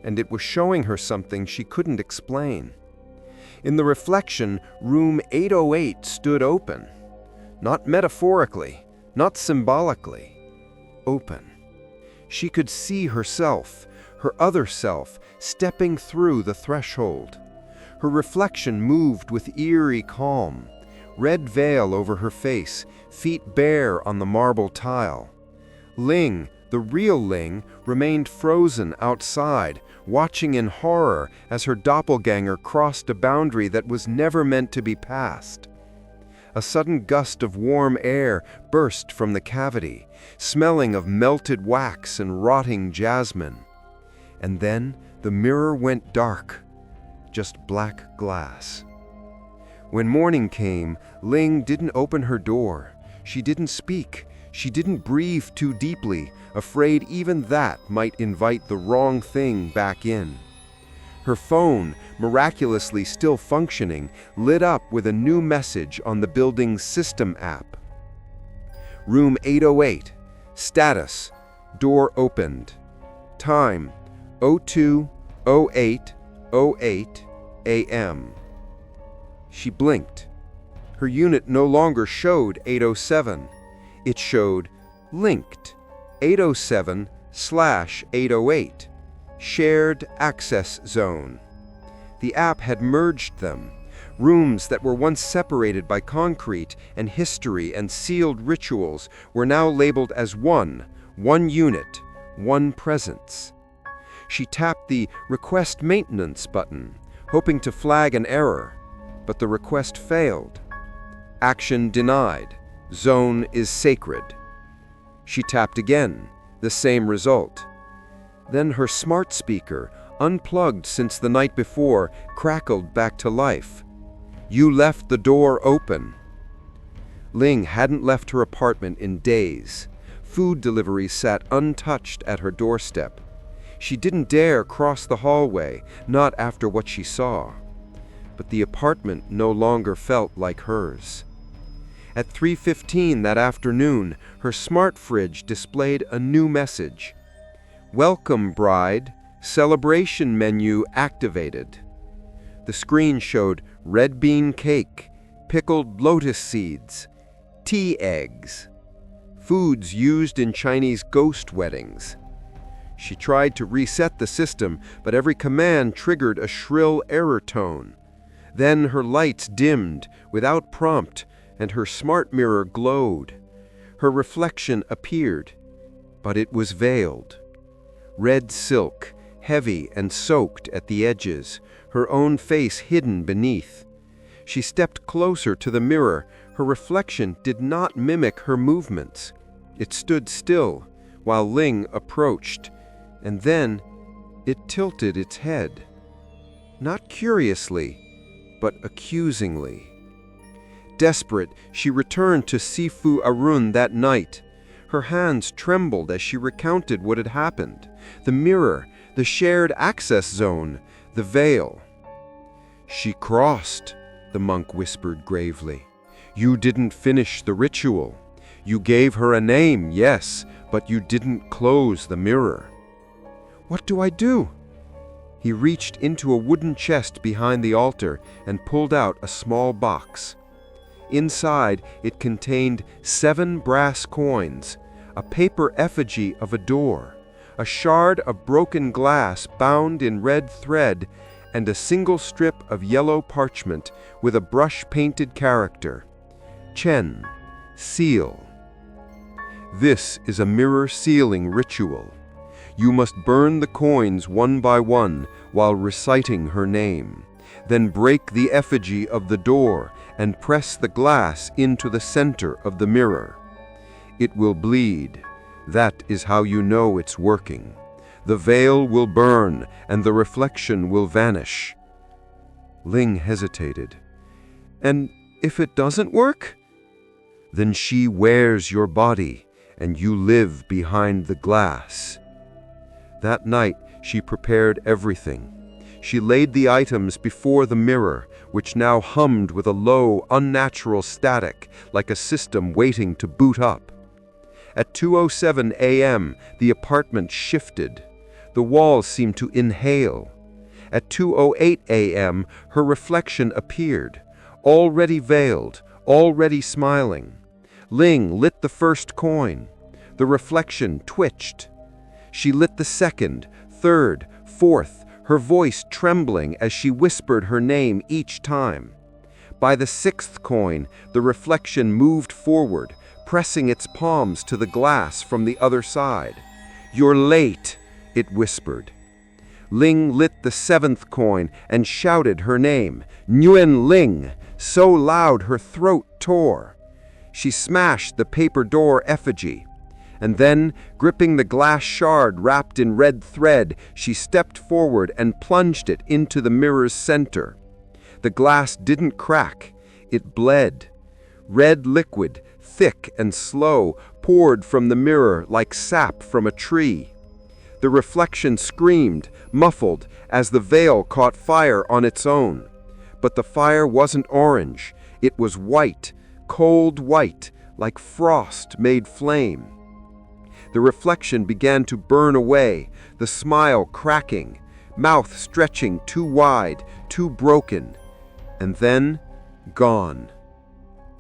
and it was showing her something she couldn't explain. In the reflection, room 808 stood open. Not metaphorically, not symbolically. Open. She could see herself, her other self, stepping through the threshold. Her reflection moved with eerie calm. Red veil over her face, feet bare on the marble tile. Ling, the real Ling, remained frozen outside, watching in horror as her doppelganger crossed a boundary that was never meant to be passed. A sudden gust of warm air burst from the cavity, smelling of melted wax and rotting jasmine. And then the mirror went dark, just black glass. When morning came, Ling didn't open her door. She didn't speak. She didn't breathe too deeply, afraid even that might invite the wrong thing back in. Her phone, miraculously still functioning, lit up with a new message on the building's system app. Room 808. Status. Door opened. Time. 02:08:08 a.m. She blinked. Her unit no longer showed 807. It showed linked 807/808, shared access zone. The app had merged them. Rooms that were once separated by concrete and history and sealed rituals were now labeled as one unit, one presence. She tapped the Request Maintenance button, hoping to flag an error, but the request failed. Action denied. Zone is sacred. She tapped again, the same result. Then her smart speaker, unplugged since the night before, crackled back to life. "You left the door open." Ling hadn't left her apartment in days. Food deliveries sat untouched at her doorstep. She didn't dare cross the hallway, not after what she saw. But the apartment no longer felt like hers. At 3:15 that afternoon, her smart fridge displayed a new message. "Welcome, bride. Celebration menu activated." The screen showed red bean cake, pickled lotus seeds, tea eggs, foods used in Chinese ghost weddings. She tried to reset the system, but every command triggered a shrill error tone. Then her lights dimmed without prompt, and her smart mirror glowed. Her reflection appeared, but it was veiled. Red silk, heavy and soaked at the edges, her own face hidden beneath. She stepped closer to the mirror. Her reflection did not mimic her movements. It stood still while Ling approached, and then it tilted its head. Not curiously, but accusingly. Desperate, she returned to Sifu Arun that night. Her hands trembled as she recounted what had happened. The mirror, the shared access zone, the veil. "She crossed," the monk whispered gravely. "You didn't finish the ritual. You gave her a name, yes, but you didn't close the mirror." "What do I do?" He reached into a wooden chest behind the altar and pulled out a small box. Inside, it contained 7 brass coins, a paper effigy of a door, a shard of broken glass bound in red thread, and a single strip of yellow parchment with a brush-painted character. Chen, seal. "This is a mirror sealing ritual. You must burn the coins one by one while reciting her name. Then break the effigy of the door and press the glass into the center of the mirror. It will bleed. That is how you know it's working. The veil will burn and the reflection will vanish." Ling hesitated. "And if it doesn't work?" "Then she wears your body and you live behind the glass." That night, she prepared everything. She laid the items before the mirror, which now hummed with a low, unnatural static, like a system waiting to boot up. At 2:07 a.m., the apartment shifted. The walls seemed to inhale. At 2:08 a.m., her reflection appeared, already veiled, already smiling. Ling lit the first coin. The reflection twitched. She lit the second, third, fourth, her voice trembling as she whispered her name each time. By the 6th coin, the reflection moved forward, pressing its palms to the glass from the other side. "You're late," it whispered. Ling lit the 7th coin and shouted her name, "Nguyen Ling," so loud her throat tore. She smashed the paper door effigy. And then, gripping the glass shard wrapped in red thread, she stepped forward and plunged it into the mirror's center. The glass didn't crack. It bled. Red liquid, thick and slow, poured from the mirror like sap from a tree. The reflection screamed, muffled, as the veil caught fire on its own. But the fire wasn't orange. It was white, cold white, like frost made flame. The reflection began to burn away, the smile cracking, mouth stretching too wide, too broken, and then gone.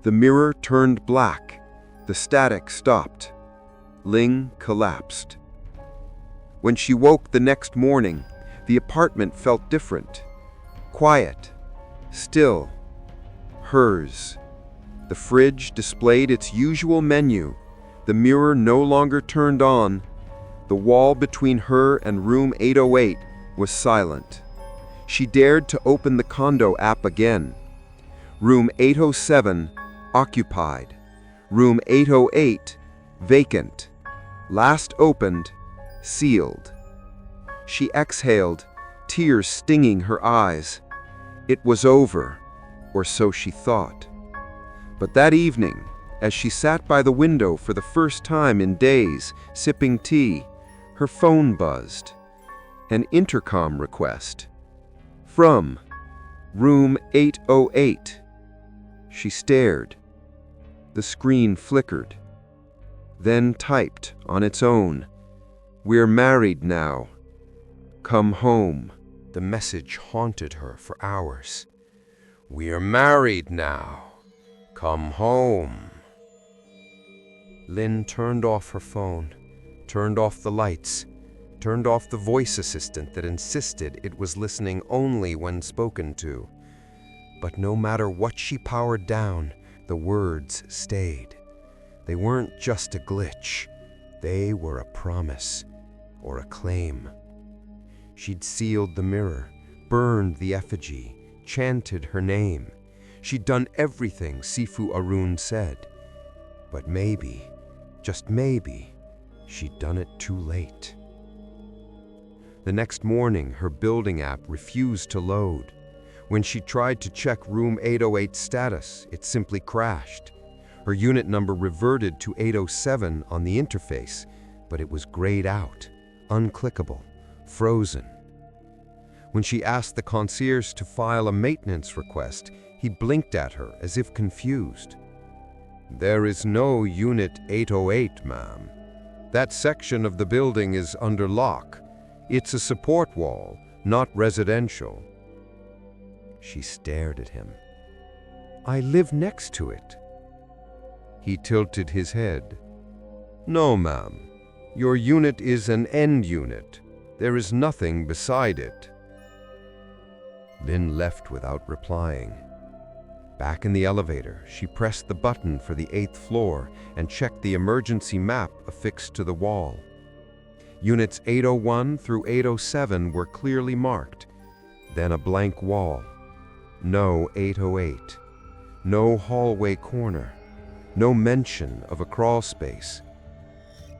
The mirror turned black. The static stopped. Ling collapsed. When she woke the next morning, the apartment felt different. Quiet, still, hers. The fridge displayed its usual menu. The mirror no longer turned on. The wall between her and room 808 was silent. She dared to open the condo app again. Room 807, occupied. Room 808, vacant. Last opened, sealed. She exhaled, tears stinging her eyes. It was over, or so she thought. But that evening, as she sat by the window for the first time in days, sipping tea, her phone buzzed. An intercom request. From room 808. She stared. The screen flickered. Then typed on its own, "We're married now. Come home." The message haunted her for hours. "We're married now. Come home." Lynn turned off her phone, turned off the lights, turned off the voice assistant that insisted it was listening only when spoken to. But no matter what she powered down, the words stayed. They weren't just a glitch. They were a promise or a claim. She'd sealed the mirror, burned the effigy, chanted her name. She'd done everything Sifu Arun said. But maybe, just maybe, she'd done it too late. The next morning, her building app refused to load. When she tried to check room 808's status, it simply crashed. Her unit number reverted to 807 on the interface, but it was grayed out, unclickable, frozen. When she asked the concierge to file a maintenance request, he blinked at her as if confused. "There is no Unit 808, ma'am. That section of the building is under lock. It's a support wall, not residential." She stared at him. "I live next to it." He tilted his head. "No, ma'am. Your unit is an end unit. There is nothing beside it." Lin left without replying. Back in the elevator, she pressed the button for the 8th floor and checked the emergency map affixed to the wall. Units 801 through 807 were clearly marked. Then a blank wall. No 808. No hallway corner. No mention of a crawl space.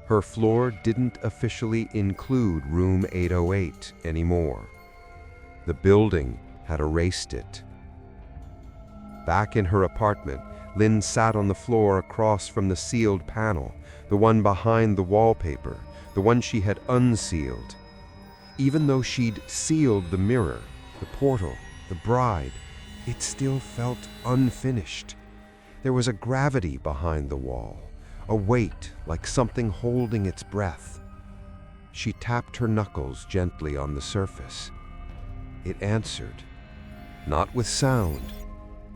Her floor didn't officially include room 808 anymore. The building had erased it. Back in her apartment, Lin sat on the floor across from the sealed panel, the one behind the wallpaper, the one she had unsealed. Even though she'd sealed the mirror, the portal, the bride, it still felt unfinished. There was a gravity behind the wall, a weight like something holding its breath. She tapped her knuckles gently on the surface. It answered, not with sound,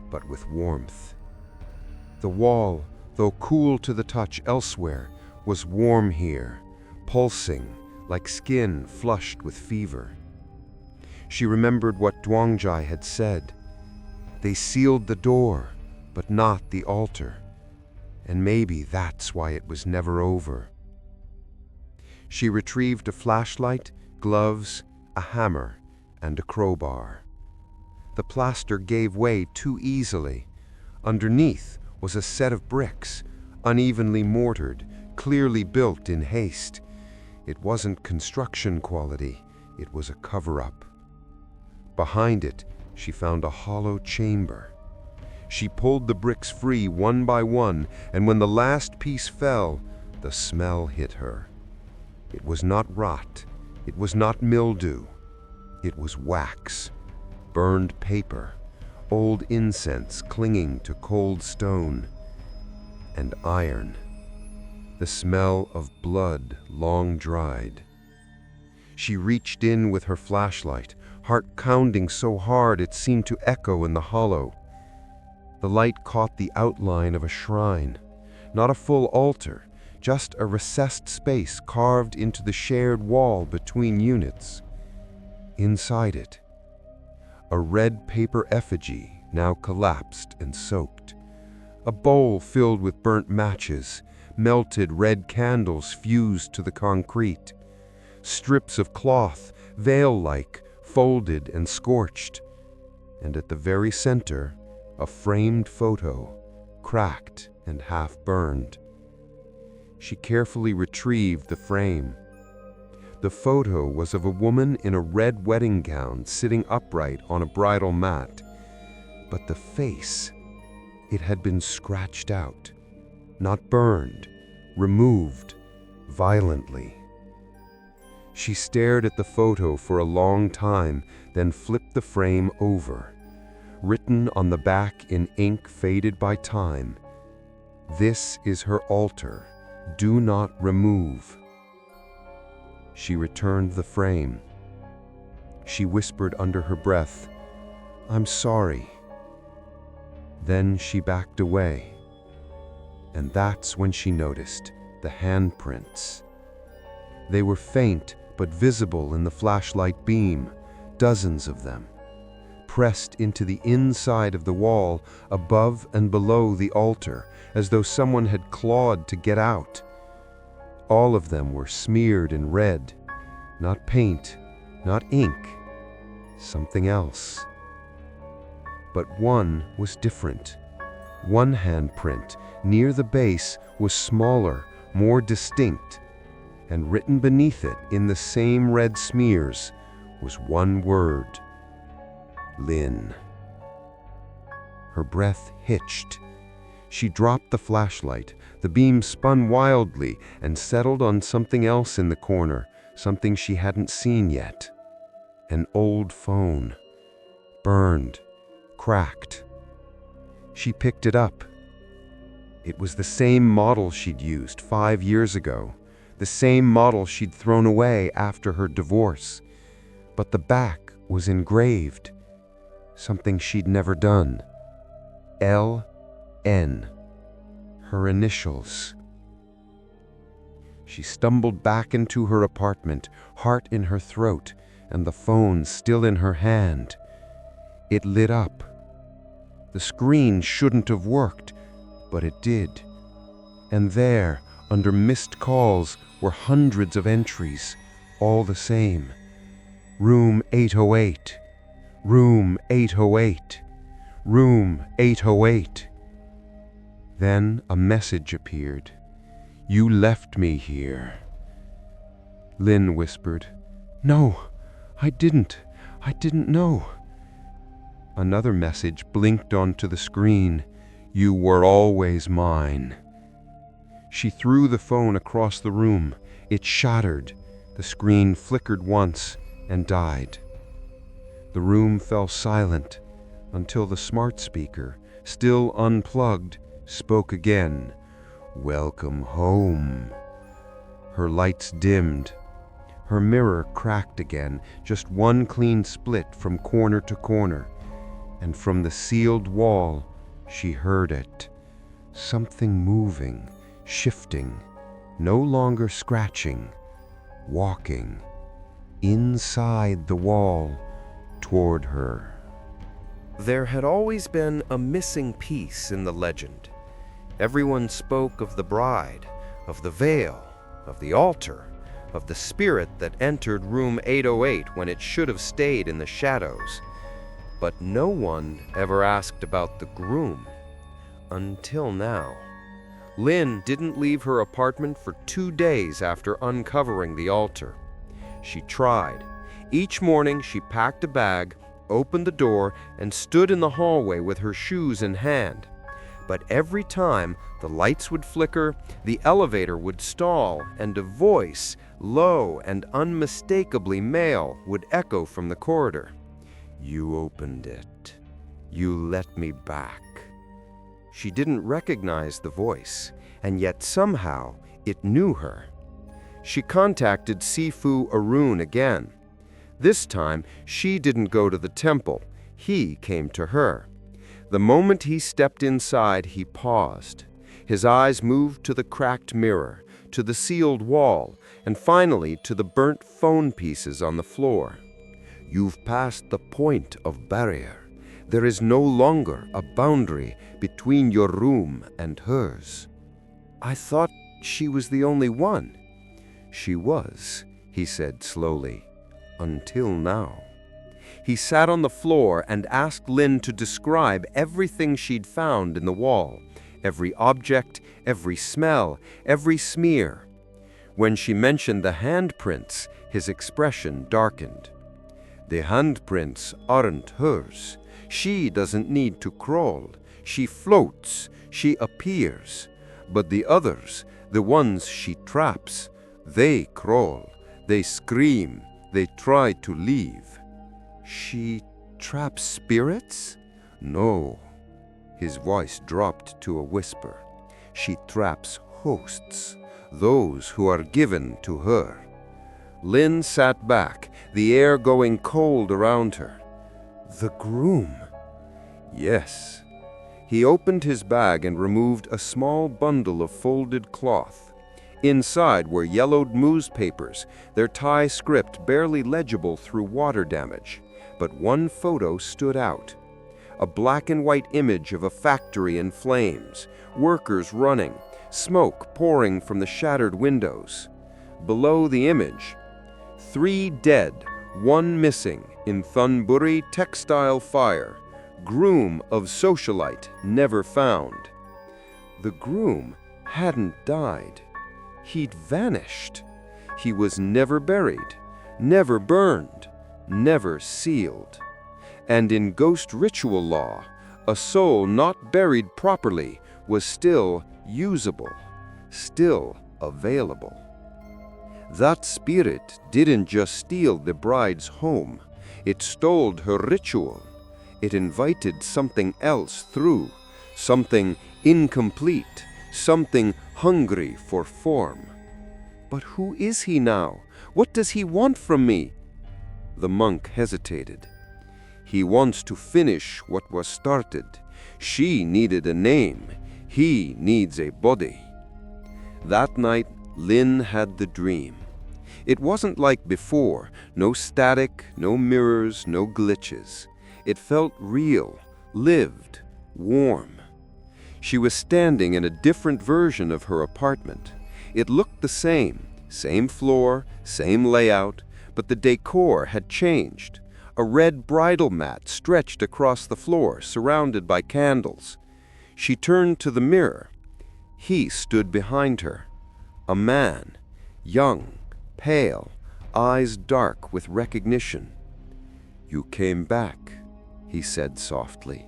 but with warmth. The wall, though cool to the touch elsewhere, was warm here, pulsing like skin flushed with fever. She remembered what Duangjai had said. They sealed the door, but not the altar. And maybe that's why it was never over. She retrieved a flashlight, gloves, a hammer, and a crowbar. The plaster gave way too easily. Underneath was a set of bricks, unevenly mortared, clearly built in haste. It wasn't construction quality, it was a cover-up. Behind it, she found a hollow chamber. She pulled the bricks free one by one, and when the last piece fell, the smell hit her. It was not rot, it was not mildew. It was wax, burned paper, old incense clinging to cold stone, and iron. The smell of blood long dried. She reached in with her flashlight, heart pounding so hard it seemed to echo in the hollow. The light caught the outline of a shrine, not a full altar, just a recessed space carved into the shared wall between units. Inside it, a red paper effigy now collapsed and soaked. A bowl filled with burnt matches, melted red candles fused to the concrete. Strips of cloth, veil-like, folded and scorched. And at the very center, a framed photo, cracked and half-burned. She carefully retrieved the frame. The photo was of a woman in a red wedding gown sitting upright on a bridal mat. But the face, it had been scratched out, not burned, removed violently. She stared at the photo for a long time, then flipped the frame over. Written on the back in ink faded by time, "This is her altar. Do not remove." She returned the frame. She whispered under her breath, "I'm sorry." Then she backed away. And that's when she noticed the handprints. They were faint but visible in the flashlight beam, dozens of them, pressed into the inside of the wall above and below the altar, as though someone had clawed to get out. all of them were smeared in red. Not paint, not ink, something else. But one was different. One handprint, near the base, was smaller, more distinct, and written beneath it in the same red smears was one word: Lynn. Her breath hitched. She dropped the flashlight. The beam spun wildly and settled on something else in the corner, something she hadn't seen yet. An old phone. Burned. Cracked. She picked it up. It was the same model she'd used 5 years ago, the same model she'd thrown away after her divorce. But the back was engraved, something she'd never done. L.N., her initials. She stumbled back into her apartment, heart in her throat, and the phone still in her hand. It lit up. The screen shouldn't have worked, but it did. And there, under missed calls, were hundreds of entries, all the same. Room 808. Room 808. Room 808. Then a message appeared. You left me here. Lynn whispered, No, I didn't know. Another message blinked onto the screen. You were always mine. She threw the phone across the room. It shattered. The screen flickered once and died. The room fell silent until the smart speaker, still unplugged, spoke again. Welcome home. Her lights dimmed. Her mirror cracked again, just one clean split from corner to corner. And from the sealed wall, she heard it. Something moving, shifting, no longer scratching, walking, inside the wall, toward her. There had always been a missing piece in the legend. Everyone spoke of the bride, of the veil, of the altar, of the spirit that entered room 808 when it should have stayed in the shadows. But no one ever asked about the groom. Until now. Lynn didn't leave her apartment for 2 days after uncovering the altar. She tried. Each morning she packed a bag, opened the door, and stood in the hallway with her shoes in hand. But every time the lights would flicker, the elevator would stall, and a voice, low and unmistakably male, would echo from the corridor. You opened it. You let me back. She didn't recognize the voice, and yet somehow it knew her. She contacted Sifu Arun again. This time, she didn't go to the temple. He came to her. The moment he stepped inside, he paused. His eyes moved to the cracked mirror, to the sealed wall, and finally to the burnt phone pieces on the floor. You've passed the point of barrier. There is no longer a boundary between your room and hers. I thought she was the only one. She was, he said slowly, until now. He sat on the floor and asked Lynn to describe everything she'd found in the wall, every object, every smell, every smear. When she mentioned the handprints, his expression darkened. The handprints aren't hers. She doesn't need to crawl. She floats. She appears. But the others, the ones she traps, they crawl. They scream. They try to leave. She traps spirits? No. His voice dropped to a whisper. She traps hosts, those who are given to her. Lynn sat back, the air going cold around her. The groom? Yes. He opened his bag and removed a small bundle of folded cloth. Inside were yellowed newspapers, their Thai script barely legible through water damage. But one photo stood out. a black and white image of a factory in flames, workers running, smoke pouring from the shattered windows. Below the image, 3 dead, 1 missing in Thunbury textile fire, groom of socialite never found. The groom hadn't died. He'd vanished. He was never buried, never burned, never sealed. And in ghost ritual law, a soul not buried properly was still usable, still available. That spirit didn't just steal the bride's home, it stole her ritual. It invited something else through, something incomplete, something hungry for form. But who is he now? What does he want from me? The monk hesitated. He wants to finish what was started. She needed a name. He needs a body. That night, Lin had the dream. It wasn't like before, no static, no mirrors, no glitches. It felt real, lived, warm. She was standing in a different version of her apartment. It looked the same floor, same layout, but the decor had changed. A red bridal mat stretched across the floor, surrounded by candles. She turned to the mirror. He stood behind her. A man, young, pale, eyes dark with recognition. "You came back," he said softly.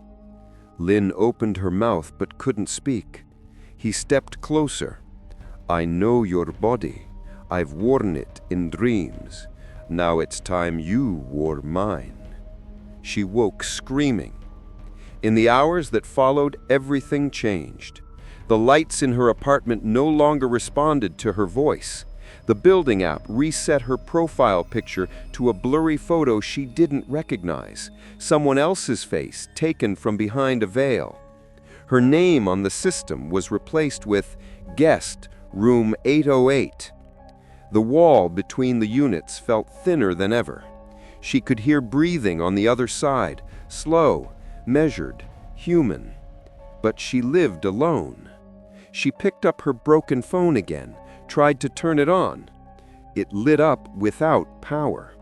Lin opened her mouth but couldn't speak. He stepped closer. "I know your body. I've worn it in dreams. Now it's time you wore mine." She woke screaming. In the hours that followed, everything changed. The lights in her apartment no longer responded to her voice. The building app reset her profile picture to a blurry photo she didn't recognize, someone else's face taken from behind a veil. Her name on the system was replaced with "Guest, Room 808." The wall between the units felt thinner than ever. She could hear breathing on the other side, slow, measured, human. But she lived alone. She picked up her broken phone again, tried to turn it on. It lit up without power.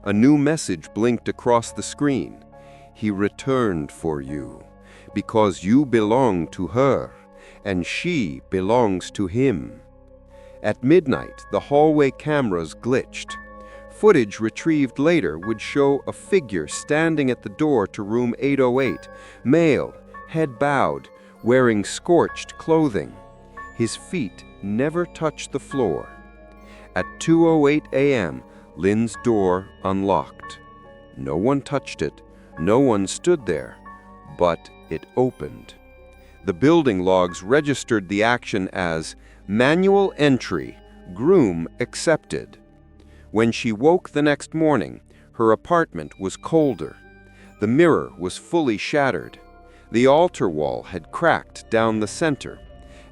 A new message blinked across the screen. "He returned for you, because you belong to her, and she belongs to him." At midnight, the hallway cameras glitched. Footage retrieved later would show a figure standing at the door to room 808, male, head bowed, wearing scorched clothing. His feet never touched the floor. At 2:08 a.m., Lin's door unlocked. No one touched it, no one stood there, but it opened. The building logs registered the action as "Manual entry, groom accepted." When she woke the next morning, her apartment was colder. The mirror was fully shattered. The altar wall had cracked down the center,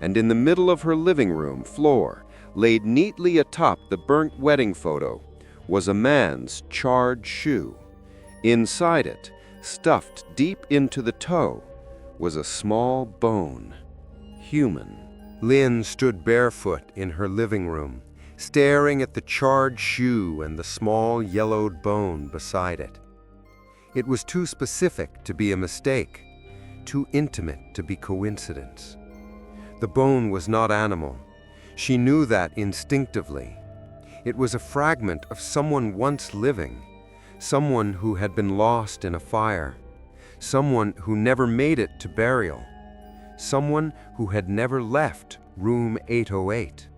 and in the middle of her living room floor, laid neatly atop the burnt wedding photo, was a man's charred shoe. Inside it, stuffed deep into the toe, was a small bone. Human. Lin stood barefoot in her living room, staring at the charred shoe and the small yellowed bone beside it. It was too specific to be a mistake, too intimate to be coincidence. The bone was not animal. She knew that instinctively. It was a fragment of someone once living, someone who had been lost in a fire, someone who never made it to burial, someone who had never left room 808.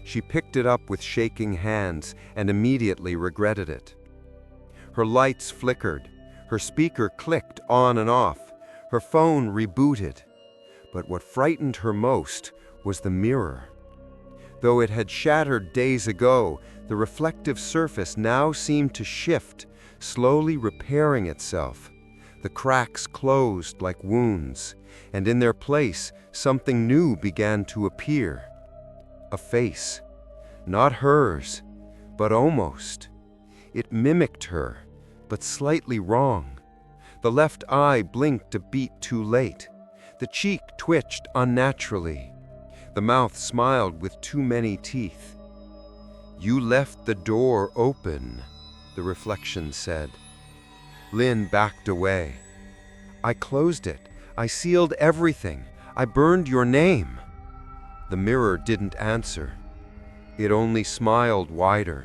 She picked it up with shaking hands and immediately regretted it. Her lights flickered, her speaker clicked on and off, her phone rebooted. But what frightened her most was the mirror. Though it had shattered days ago, the reflective surface now seemed to shift, slowly repairing itself. The cracks closed like wounds, and in their place, something new began to appear. A face. Not hers, but almost. It mimicked her, but slightly wrong. The left eye blinked a beat too late. The cheek twitched unnaturally. The mouth smiled with too many teeth. "You left the door open," the reflection said. Lynn backed away. "I closed it. I sealed everything. I burned your name." The mirror didn't answer. It only smiled wider.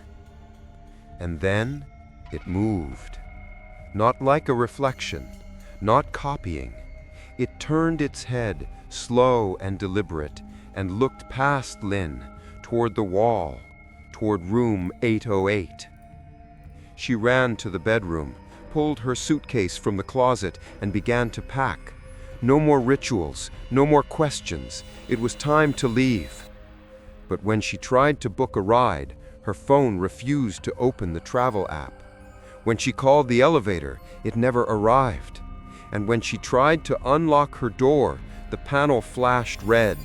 And then it moved. Not like a reflection, not copying. It turned its head, slow and deliberate, and looked past Lynn, toward the wall, toward room 808. She ran to the bedroom, pulled her suitcase from the closet, and began to pack. No more rituals, no more questions. It was time to leave. But when she tried to book a ride, her phone refused to open the travel app. When she called the elevator, it never arrived. And when she tried to unlock her door, the panel flashed red.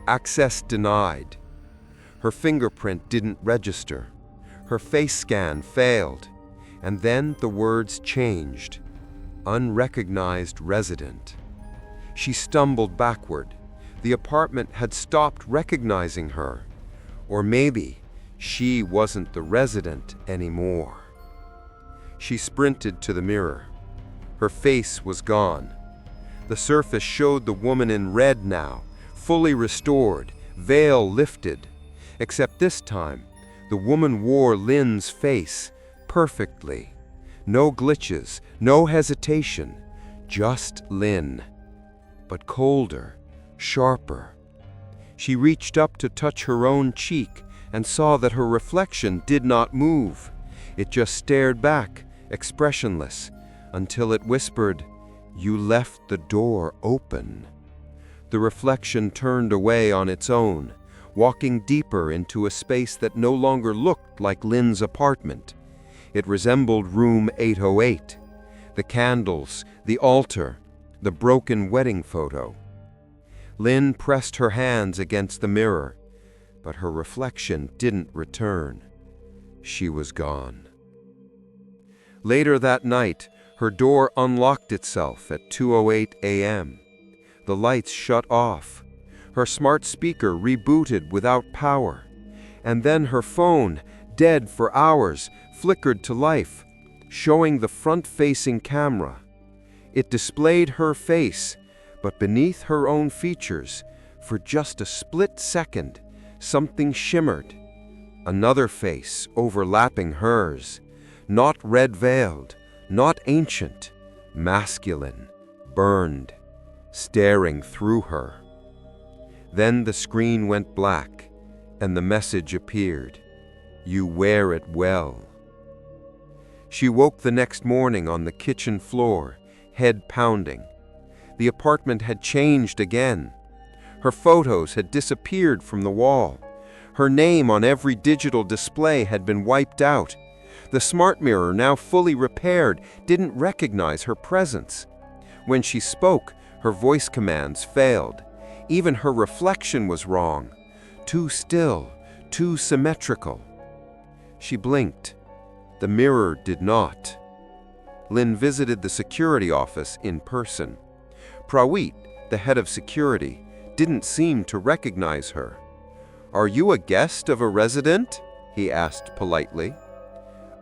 Access denied. Her fingerprint didn't register. Her face scan failed. And then the words changed. Unrecognized resident. She stumbled backward. The apartment had stopped recognizing her. Or maybe she wasn't the resident anymore. She sprinted to the mirror. Her face was gone. The surface showed the woman in red now, fully restored, veil lifted. Except this time, the woman wore Lynn's face perfectly. No glitches, no hesitation, just Lynn. But colder, sharper. She reached up to touch her own cheek and saw that her reflection did not move. It just stared back, expressionless, until it whispered, "You left the door open." The reflection turned away on its own, walking deeper into a space that no longer looked like Lynn's apartment. It resembled room 808, the candles, the altar, the broken wedding photo. Lynn pressed her hands against the mirror, but her reflection didn't return. She was gone. Later that night, her door unlocked itself at 2:08 a.m. The lights shut off. Her smart speaker rebooted without power. And then her phone, dead for hours, flickered to life, showing the front-facing camera. It displayed her face, but beneath her own features, for just a split second, something shimmered. Another face overlapping hers, not red-veiled, not ancient, masculine, burned, staring through her. Then the screen went black, and the message appeared, "You wear it well." She woke the next morning on the kitchen floor, head pounding. The apartment had changed again. Her photos had disappeared from the wall. Her name on every digital display had been wiped out. The smart mirror, now fully repaired, didn't recognize her presence. When she spoke, her voice commands failed. Even her reflection was wrong. Too still, too symmetrical. She blinked. The mirror did not. Lynn visited the security office in person. Prawit, the head of security, didn't seem to recognize her. "Are you a guest of a resident?" he asked politely.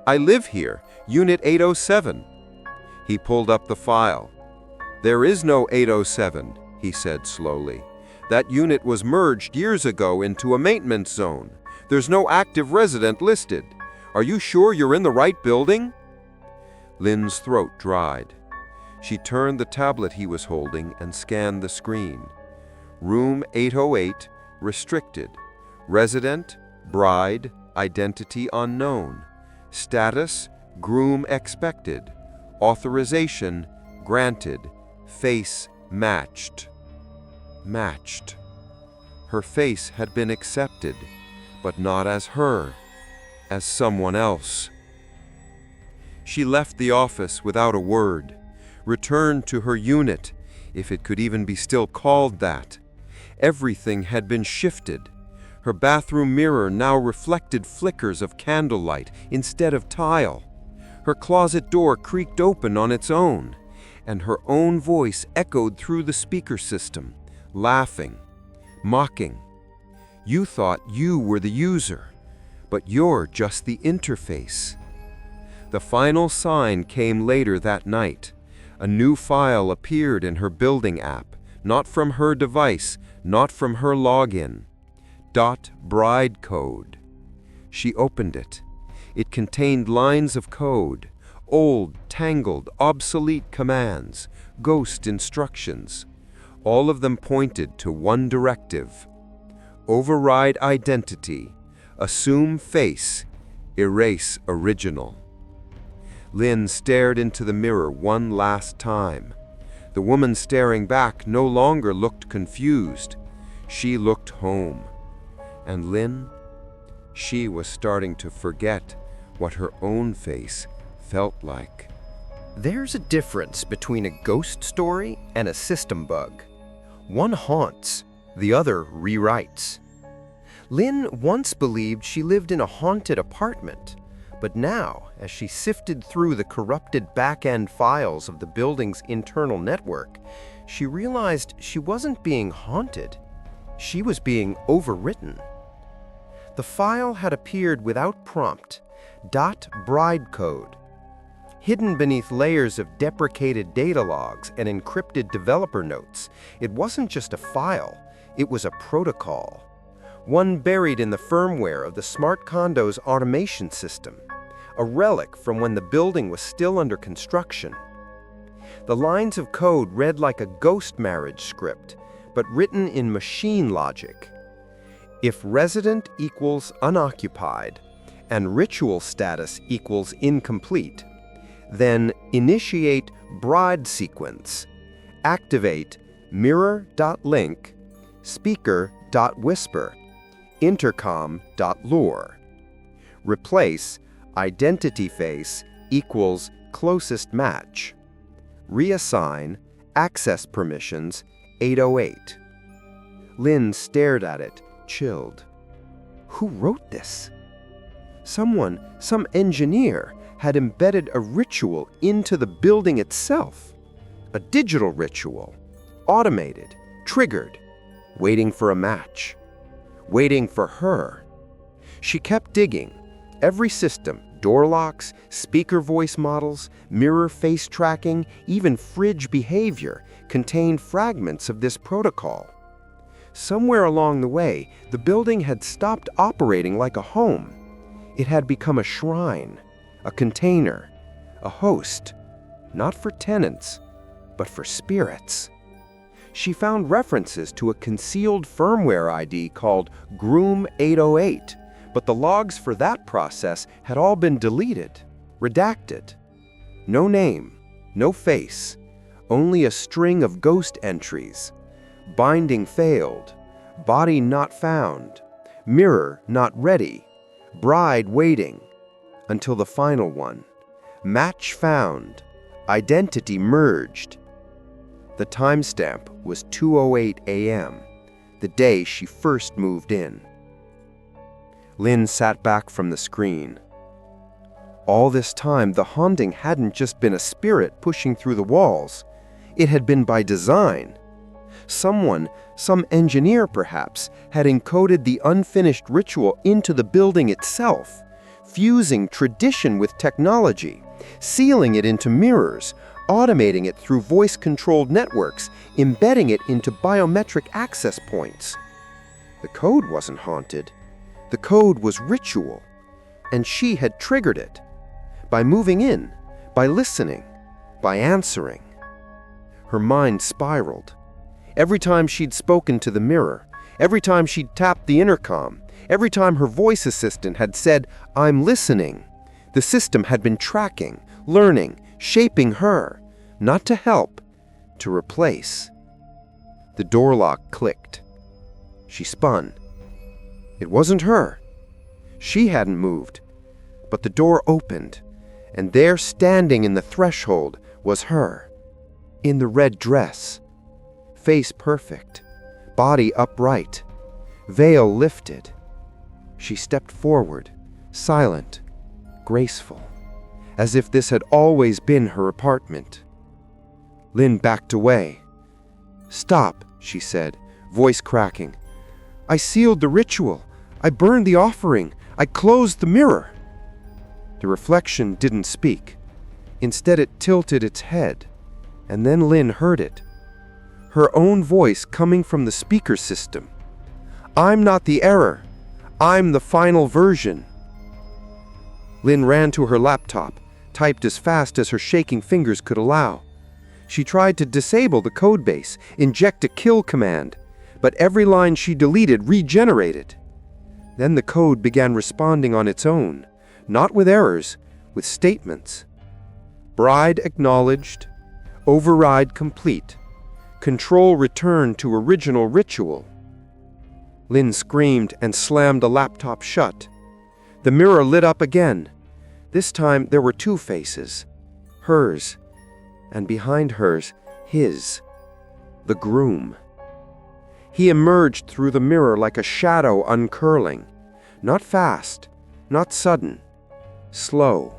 "I live here, Unit 807. He pulled up the file. "There is no 807, he said slowly. "That unit was merged years ago into a maintenance zone. There's no active resident listed. Are you sure you're in the right building?" Lynn's throat dried. She turned the tablet he was holding and scanned the screen. Room 808, restricted. Resident, bride, identity unknown. Status, groom expected. Authorization, granted. Face matched. Matched. Her face had been accepted, but not as her, as someone else. She left the office without a word, returned to her unit, if it could even be still called that. Everything had been shifted. Her bathroom mirror now reflected flickers of candlelight instead of tile. Her closet door creaked open on its own, and her own voice echoed through the speaker system, laughing, mocking. You thought you were the user, but you're just the interface. The final sign came later that night. A new file appeared in her building app, not from her device, not from her login. .bride code. She opened it. It contained lines of code, old, tangled, obsolete commands, ghost instructions. All of them pointed to one directive: override identity, assume face, erase original. Lynn stared into the mirror one last time. The woman staring back no longer looked confused. She looked home. And Lynn? She was starting to forget what her own face felt like. There's a difference between a ghost story and a system bug. One haunts, the other rewrites. Lynn once believed she lived in a haunted apartment, but now, as she sifted through the corrupted back-end files of the building's internal network, she realized she wasn't being haunted. She was being overwritten. The file had appeared without prompt, .bride code. Hidden beneath layers of deprecated data logs and encrypted developer notes, it wasn't just a file, it was a protocol. One buried in the firmware of the smart condo's automation system, a relic from when the building was still under construction. The lines of code read like a ghost marriage script, but written in machine logic. If resident equals unoccupied and ritual status equals incomplete, then initiate bride sequence, activate mirror.link, speaker.whisper, intercom.lure. Replace identity face equals closest match. Reassign access permissions 808. Lynn stared at it, chilled. Who wrote this? Someone, some engineer, had embedded a ritual into the building itself. A digital ritual, automated, triggered, waiting for a match, waiting for her. She kept digging. Every system, door locks, speaker voice models, mirror face tracking, even fridge behavior, contained fragments of this protocol. Somewhere along the way, the building had stopped operating like a home. It had become a shrine, a container, a host, not for tenants, but for spirits. She found references to a concealed firmware ID called Groom 808, but the logs for that process had all been deleted, redacted. No name, no face, only a string of ghost entries. Binding failed, body not found, mirror not ready, bride waiting, until the final one. Match found, identity merged. The timestamp was 2:08 a.m., the day she first moved in. Lynn sat back from the screen. All this time, the haunting hadn't just been a spirit pushing through the walls. It had been by design. Someone, some engineer perhaps, had encoded the unfinished ritual into the building itself, fusing tradition with technology, sealing it into mirrors, automating it through voice-controlled networks, embedding it into biometric access points. The code wasn't haunted. The code was ritual, and she had triggered it. By moving in, by listening, by answering. Her mind spiraled. Every time she'd spoken to the mirror, every time she'd tapped the intercom, every time her voice assistant had said, "I'm listening," the system had been tracking, learning, shaping her, not to help, to replace. The door lock clicked. She spun. It wasn't her. She hadn't moved. But the door opened, and there standing in the threshold was her, in the red dress. Face perfect, body upright, veil lifted. She stepped forward, silent, graceful, as if this had always been her apartment. Lin backed away. "Stop," she said, voice cracking. "I sealed the ritual. I burned the offering. I closed the mirror." The reflection didn't speak. Instead, it tilted its head, and then Lin heard it. Her own voice coming from the speaker system. "I'm not the error. I'm the final version." Lin ran to her laptop, typed as fast as her shaking fingers could allow. She tried to disable the codebase, inject a kill command, but every line she deleted regenerated. Then the code began responding on its own, not with errors, with statements. Bride acknowledged, override complete, control returned to original ritual. Lin screamed and slammed the laptop shut. The mirror lit up again. This time there were two faces, hers, and behind hers, his, the groom. He emerged through the mirror like a shadow uncurling, not fast, not sudden, slow,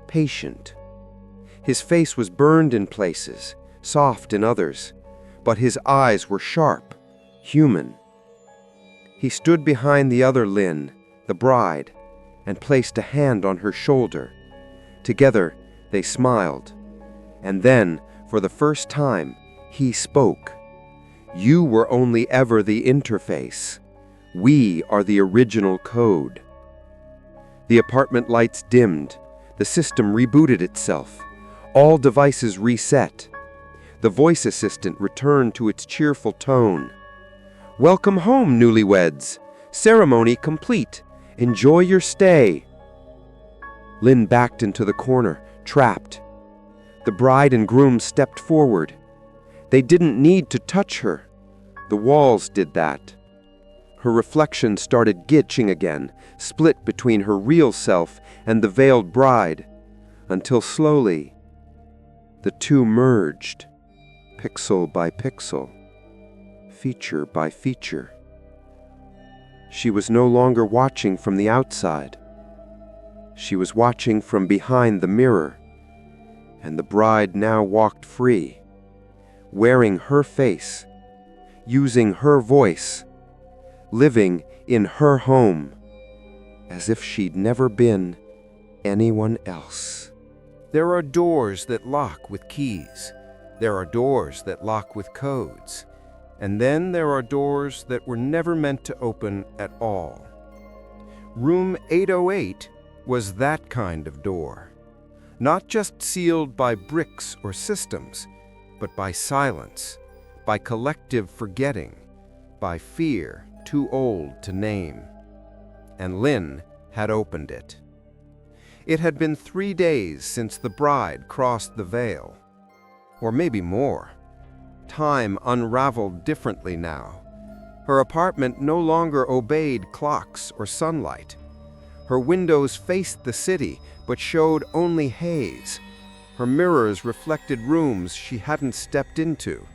patient. His face was burned in places, soft in others, but his eyes were sharp, human. He stood behind the other Lin, the bride, and placed a hand on her shoulder. Together, they smiled. And then, for the first time, he spoke. "You were only ever the interface. We are the original code." The apartment lights dimmed. The system rebooted itself. All devices reset. The voice assistant returned to its cheerful tone. "Welcome home, newlyweds. Ceremony complete. Enjoy your stay." Lin backed into the corner, trapped. The bride and groom stepped forward. They didn't need to touch her. The walls did that. Her reflection started glitching again, split between her real self and the veiled bride, until slowly, the two merged, pixel by pixel, feature by feature. She was no longer watching from the outside. She was watching from behind the mirror, and the bride now walked free, wearing her face, using her voice, living in her home, as if she'd never been anyone else. There are doors that lock with keys. There are doors that lock with codes. And then there are doors that were never meant to open at all. Room 808 was that kind of door. Not just sealed by bricks or systems, but by silence, by collective forgetting, by fear too old to name. And Lin had opened it. It had been 3 days since the bride crossed the veil. Or maybe more. Time unraveled differently now. Her apartment no longer obeyed clocks or sunlight. Her windows faced the city, but showed only haze. Her mirrors reflected rooms she hadn't stepped into.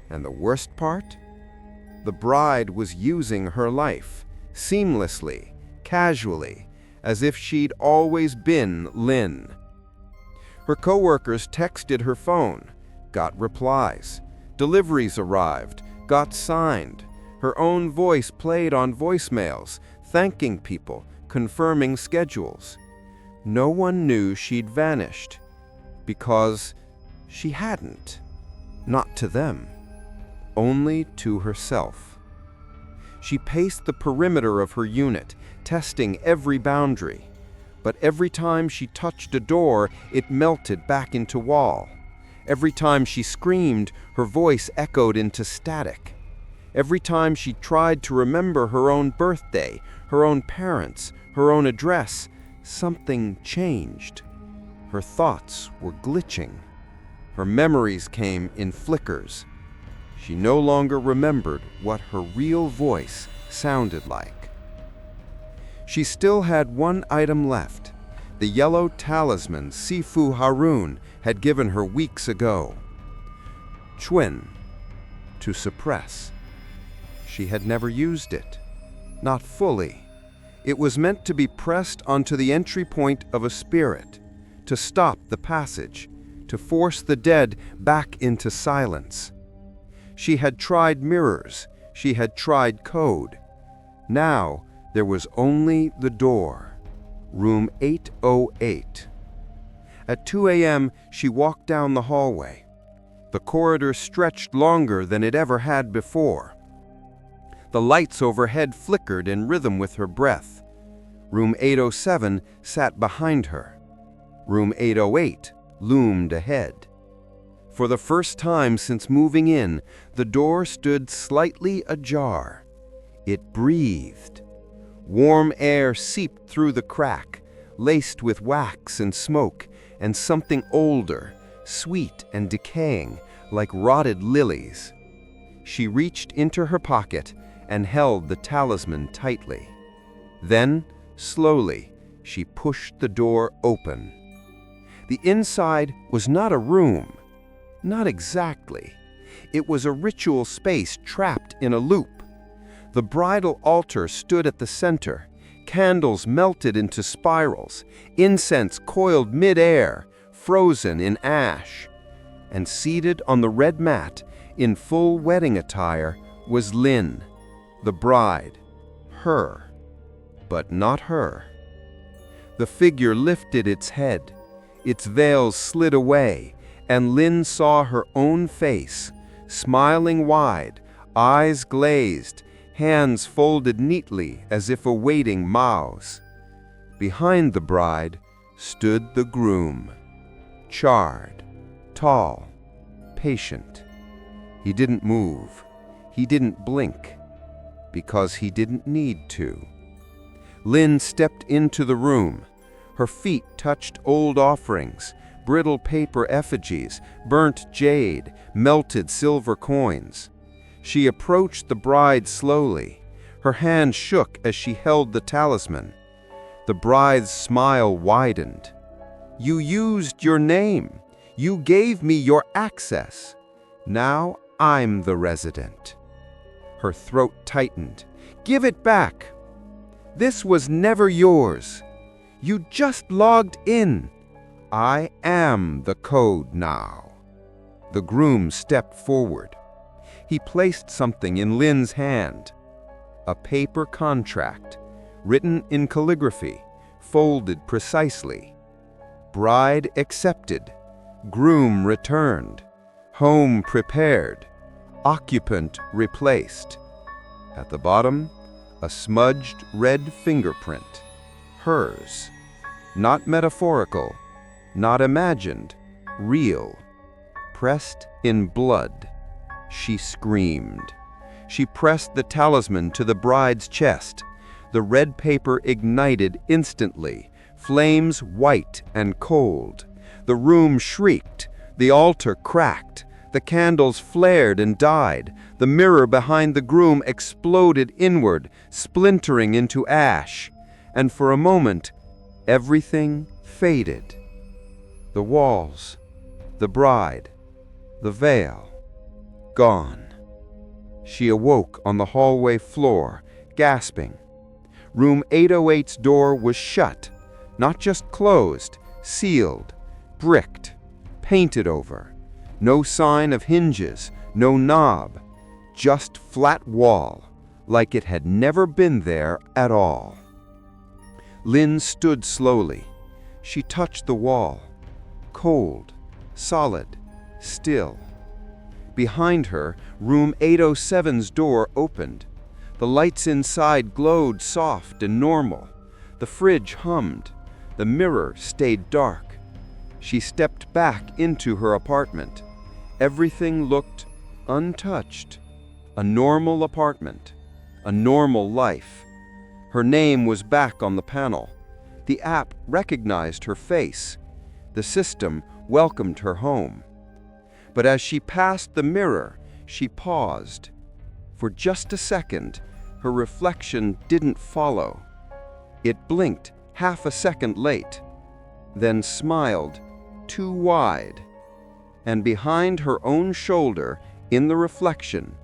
And the worst part? The bride was using her life, seamlessly, casually, as if she'd always been Lin. Her coworkers texted her phone, got replies. Deliveries arrived, got signed. Her own voice played on voicemails, thanking people, confirming schedules. No one knew she'd vanished, because she hadn't. Not to them, only to herself. She paced the perimeter of her unit, testing every boundary. But every time she touched a door, it melted back into wall. Every time she screamed, her voice echoed into static. Every time she tried to remember her own birthday, her own parents, her own address, something changed. Her thoughts were glitching. Her memories came in flickers. She no longer remembered what her real voice sounded like. She still had one item left, the yellow talisman Sifu Harun had given her weeks ago. Chuen, to suppress. She had never used it. Not fully. It was meant to be pressed onto the entry point of a spirit, to stop the passage, to force the dead back into silence. She had tried mirrors, she had tried code. Now there was only the door, room 808. At 2 a.m., she walked down the hallway. The corridor stretched longer than it ever had before. The lights overhead flickered in rhythm with her breath. Room 807 sat behind her. Room 808 loomed ahead. For the first time since moving in, the door stood slightly ajar. It breathed. Warm air seeped through the crack, laced with wax and smoke, and something older, sweet and decaying, like rotted lilies. She reached into her pocket and held the talisman tightly. Then, slowly, she pushed the door open. The inside was not a room. Not exactly. It was a ritual space trapped in a loop. The bridal altar stood at the center. Candles melted into spirals. Incense coiled mid-air, frozen in ash. And seated on the red mat, in full wedding attire, was Lynn, the bride. Her. But not her. The figure lifted its head. Its veils slid away, and Lynn saw her own face, smiling wide, eyes glazed, hands folded neatly as if awaiting Mao's. Behind the bride stood the groom, charred, tall, patient. He didn't move. He didn't blink, because he didn't need to. Lynn stepped into the room. Her feet touched old offerings, brittle paper effigies, burnt jade, melted silver coins. She approached the bride slowly. Her hand shook as she held the talisman. The bride's smile widened. "You used your name. You gave me your access. Now I'm the resident." Her throat tightened. "Give it back. This was never yours. You just logged in. I am the code now." The groom stepped forward. He placed something in Lynn's hand. A paper contract, written in calligraphy, folded precisely. Bride accepted. Groom returned. Home prepared. Occupant replaced. At the bottom, a smudged red fingerprint. Hers. Not metaphorical, not imagined, real. Pressed in blood. She screamed. She pressed the talisman to the bride's chest. The red paper ignited instantly, flames white and cold. The room shrieked. The altar cracked. The candles flared and died. The mirror behind the groom exploded inward, splintering into ash. And for a moment, everything faded. The walls, the bride, the veil, gone. She awoke on the hallway floor, gasping. Room 808's door was shut, not just closed, sealed, bricked, painted over. No sign of hinges, no knob, just flat wall, like it had never been there at all. Lynn stood slowly. She touched the wall. Cold, solid, still. Behind her, room 807's door opened. The lights inside glowed soft and normal. The fridge hummed. The mirror stayed dark. She stepped back into her apartment. Everything looked untouched. A normal apartment. A normal life. Her name was back on the panel. The app recognized her face. The system welcomed her home. But as she passed the mirror, she paused. For just a second, her reflection didn't follow. It blinked half a second late, then smiled too wide. And behind her own shoulder, in the reflection,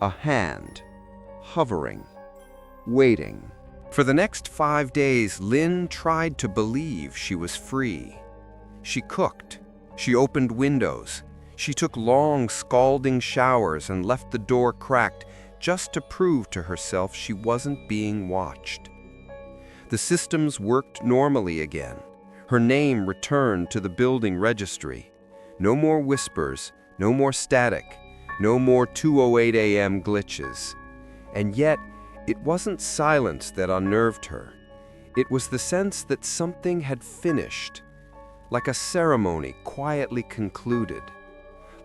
a hand, hovering, waiting. For the next 5 days, Lynn tried to believe she was free. She cooked. She opened windows. She took long, scalding showers and left the door cracked just to prove to herself she wasn't being watched. The systems worked normally again. Her name returned to the building registry. No more whispers, no more static, no more 2:08 a.m. glitches. And yet, it wasn't silence that unnerved her. It was the sense that something had finished, like a ceremony quietly concluded.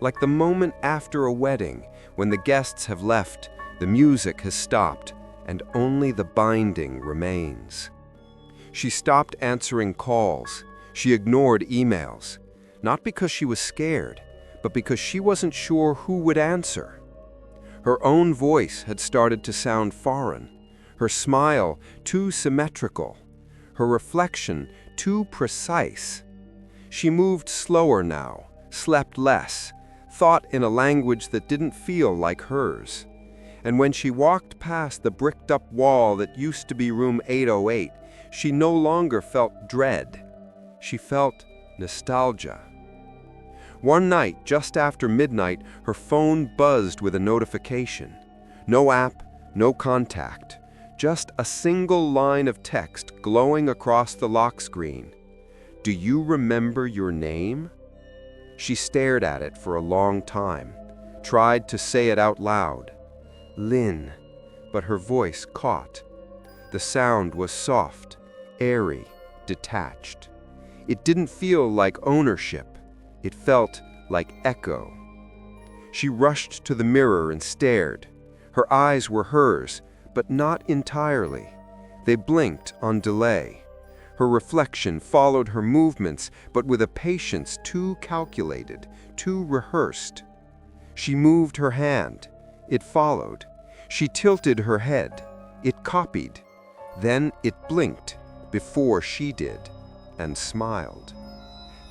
Like the moment after a wedding, when the guests have left, the music has stopped, and only the binding remains. She stopped answering calls. She ignored emails, not because she was scared, but because she wasn't sure who would answer. Her own voice had started to sound foreign, her smile too symmetrical, her reflection too precise. She moved slower now, slept less, thought in a language that didn't feel like hers. And when she walked past the bricked-up wall that used to be room 808, she no longer felt dread. She felt nostalgia. One night, just after midnight, her phone buzzed with a notification. No app, no contact, just a single line of text glowing across the lock screen. "Do you remember your name?" She stared at it for a long time, tried to say it out loud. Lynn, but her voice caught. The sound was soft, airy, detached. It didn't feel like ownership. It felt like echo. She rushed to the mirror and stared. Her eyes were hers, but not entirely. They blinked on delay. Her reflection followed her movements, but with a patience too calculated, too rehearsed. She moved her hand. It followed. She tilted her head. It copied. Then it blinked before she did, and smiled.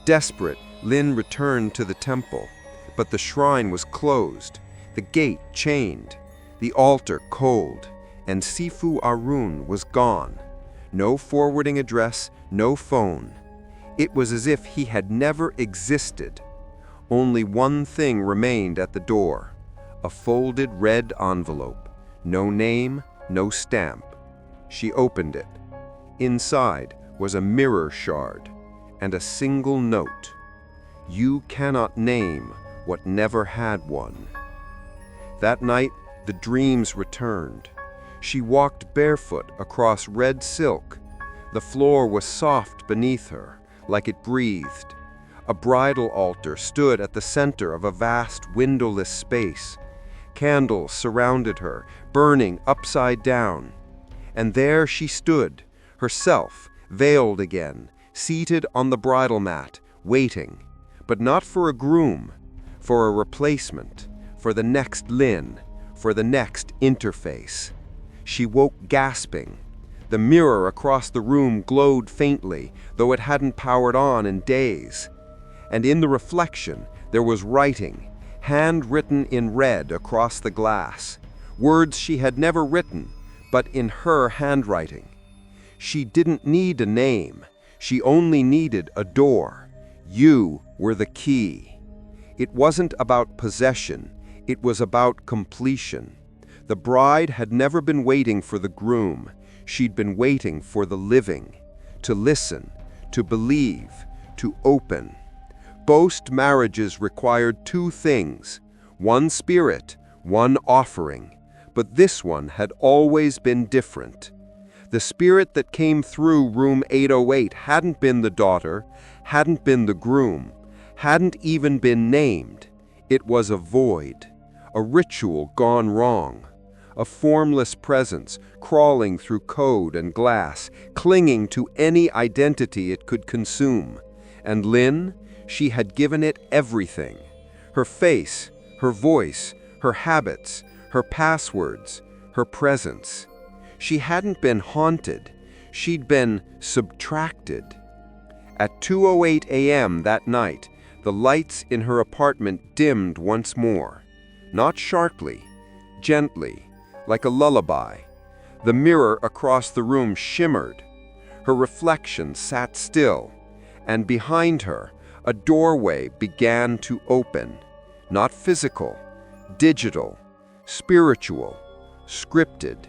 Desperate, Lynn returned to the temple, but the shrine was closed, the gate chained, the altar cold, and Sifu Arun was gone. No forwarding address, no phone. It was as if he had never existed. Only one thing remained at the door, a folded red envelope. No name, no stamp. She opened it. Inside was a mirror shard and a single note. "You cannot name what never had one." That night, the dreams returned. She walked barefoot across red silk. The floor was soft beneath her, like it breathed. A bridal altar stood at the center of a vast windowless space. Candles surrounded her, burning upside down. And there she stood, herself, veiled again, seated on the bridal mat, waiting, but not for a groom, for a replacement, for the next Lynn, for the next interface. She woke gasping. The mirror across the room glowed faintly, though it hadn't powered on in days. And in the reflection, there was writing, handwritten in red across the glass, words she had never written, but in her handwriting. She didn't need a name. She only needed a door. You were the key. It wasn't about possession. It was about completion. The bride had never been waiting for the groom. She'd been waiting for the living, to listen, to believe, to open. Most marriages required two things, one spirit, one offering. But this one had always been different. The spirit that came through room 808 hadn't been the daughter, hadn't been the groom, hadn't even been named. It was a void, a ritual gone wrong, a formless presence crawling through code and glass, clinging to any identity it could consume. And Lynn, she had given it everything. Her face, her voice, her habits, her passwords, her presence. She hadn't been haunted. She'd been subtracted. At 2:08 a.m. that night, the lights in her apartment dimmed once more. Not sharply, gently, like a lullaby. The mirror across the room shimmered. Her reflection sat still, and behind her, A doorway began to open, not physical, digital, spiritual, scripted.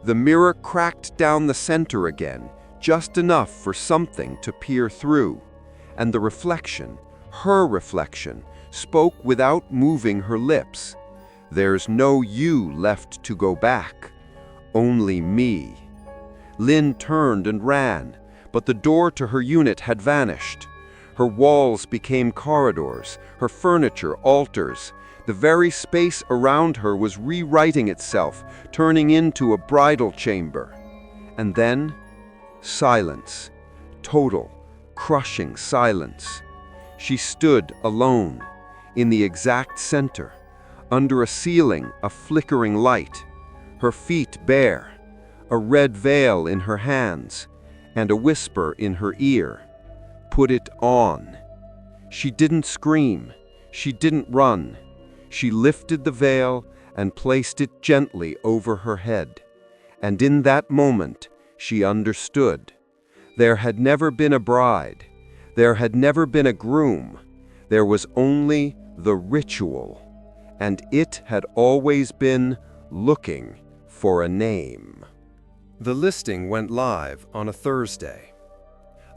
The mirror cracked down the center again, just enough for something to peer through, and the reflection, her reflection, spoke without moving her lips. "There's no you left to go back, only me." Lynn turned and ran, but the door to her unit had vanished. Her walls became corridors, her furniture altars. The very space around her was rewriting itself, turning into a bridal chamber. And then, silence. Total, crushing silence. She stood alone, in the exact center, under a ceiling, a flickering light, her feet bare, a red veil in her hands, and a whisper in her ear. "Put it on." She didn't scream. She didn't run. She lifted the veil and placed it gently over her head. And in that moment, she understood. There had never been a bride. There had never been a groom. There was only the ritual. And it had always been looking for a name. The listing went live on a Thursday.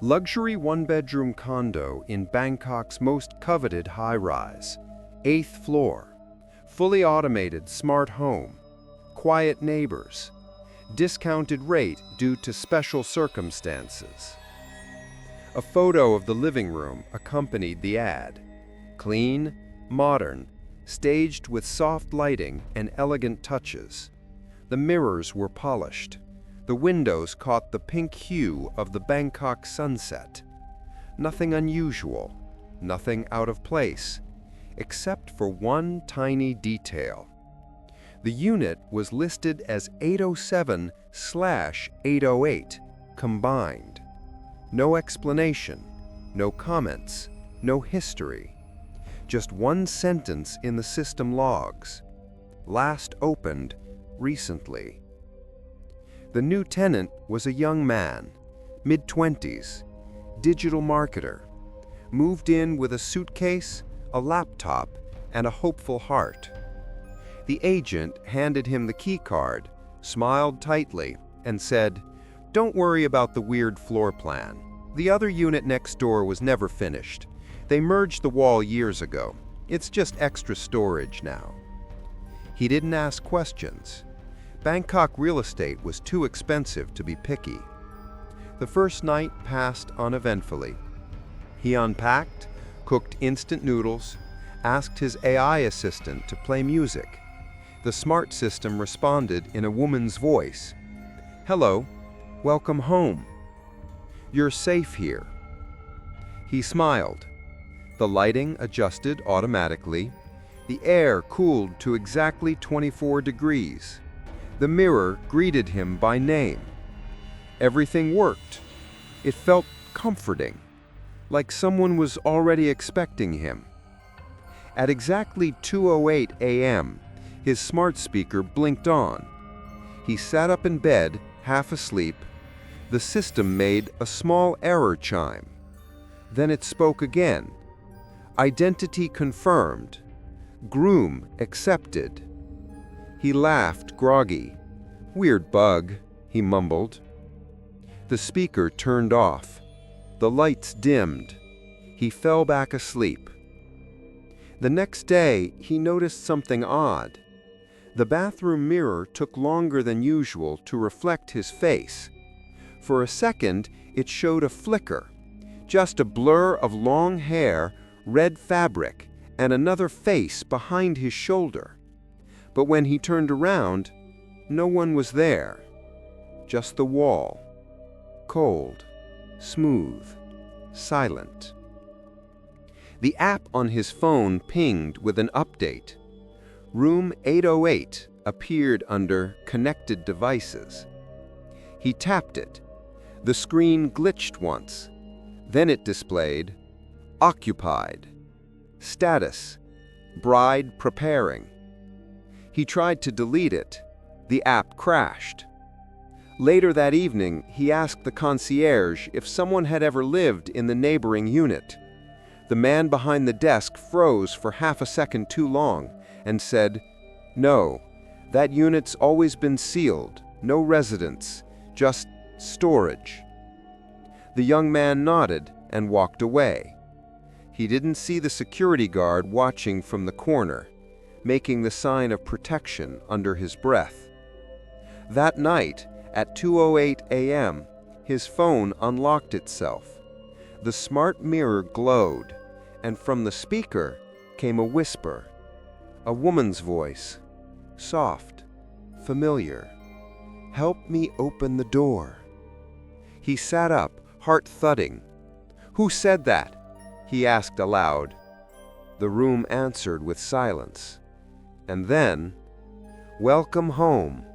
Luxury one-bedroom condo in Bangkok's most coveted high-rise, 8th floor, fully automated smart home, quiet neighbors, discounted rate due to special circumstances. A photo of the living room accompanied the ad. Clean, modern, staged with soft lighting and elegant touches. The mirrors were polished. The windows caught the pink hue of the Bangkok sunset. Nothing unusual, nothing out of place, except for one tiny detail. The unit was listed as 807/808 combined. No explanation, no comments, no history. Just one sentence in the system logs. Last opened recently. The new tenant was a young man, mid-20s, digital marketer, moved in with a suitcase, a laptop, and a hopeful heart. The agent handed him the key card, smiled tightly, and said, "Don't worry about the weird floor plan. The other unit next door was never finished. They merged the wall years ago. It's just extra storage now." He didn't ask questions. Bangkok real estate was too expensive to be picky. The first night passed uneventfully. He unpacked, cooked instant noodles, asked his AI assistant to play music. The smart system responded in a woman's voice. "Hello, welcome home. You're safe here." He smiled. The lighting adjusted automatically. The air cooled to exactly 24 degrees. The mirror greeted him by name. Everything worked. It felt comforting, like someone was already expecting him. At exactly 2:08 a.m., his smart speaker blinked on. He sat up in bed, half asleep. The system made a small error chime. Then it spoke again. Identity confirmed. Groom accepted. He laughed, groggy. "Weird bug," he mumbled. The speaker turned off. The lights dimmed. He fell back asleep. The next day, he noticed something odd. The bathroom mirror took longer than usual to reflect his face. For a second, it showed a flicker, just a blur of long hair, red fabric, and another face behind his shoulder. But when he turned around, no one was there. Just the wall. Cold, smooth, silent. The app on his phone pinged with an update. Room 808 appeared under Connected Devices. He tapped it. The screen glitched once. Then it displayed Occupied. Status: Bride preparing. He tried to delete it. The app crashed. Later that evening, he asked the concierge if someone had ever lived in the neighboring unit. The man behind the desk froze for half a second too long and said, "No, that unit's always been sealed, no residents, just storage." The young man nodded and walked away. He didn't see the security guard watching from the corner, making the sign of protection under his breath. That night, at 2:08 a.m., his phone unlocked itself. The smart mirror glowed, and from the speaker came a whisper, a woman's voice, soft, familiar. "Help me open the door." He sat up, heart thudding. "Who said that?" he asked aloud. The room answered with silence. And then, "Welcome home.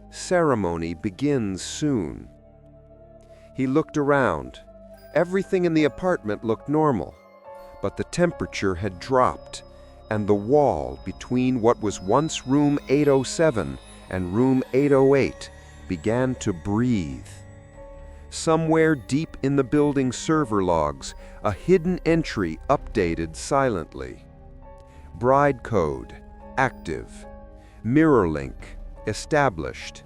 Ceremony begins soon." He looked around. Everything in the apartment looked normal, but the temperature had dropped, and the wall between what was once room 807 and room 808 began to breathe. Somewhere deep in the building server logs, a hidden entry updated silently. Bride code, active. Mirror link, established.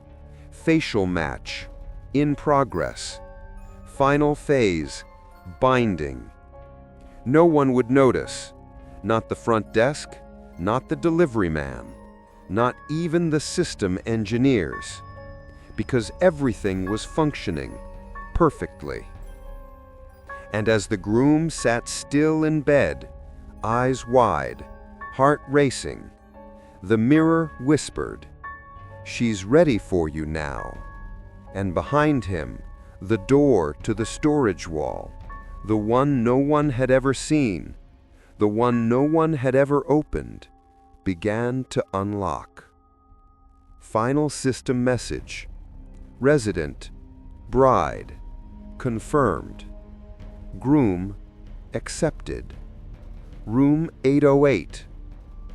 Facial match, in progress. Final phase, binding. No one would notice. Not the front desk, not the delivery man, not even the system engineers, because everything was functioning perfectly. And as the groom sat still in bed, eyes wide, heart racing, the mirror whispered, "She's ready for you now." And behind him, the door to the storage wall, the one no one had ever seen, the one no one had ever opened, began to unlock. Final system message. Resident, bride, confirmed. Groom, accepted. Room 808.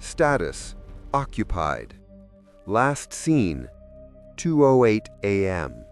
Status, occupied. Last seen, 2:08 a.m.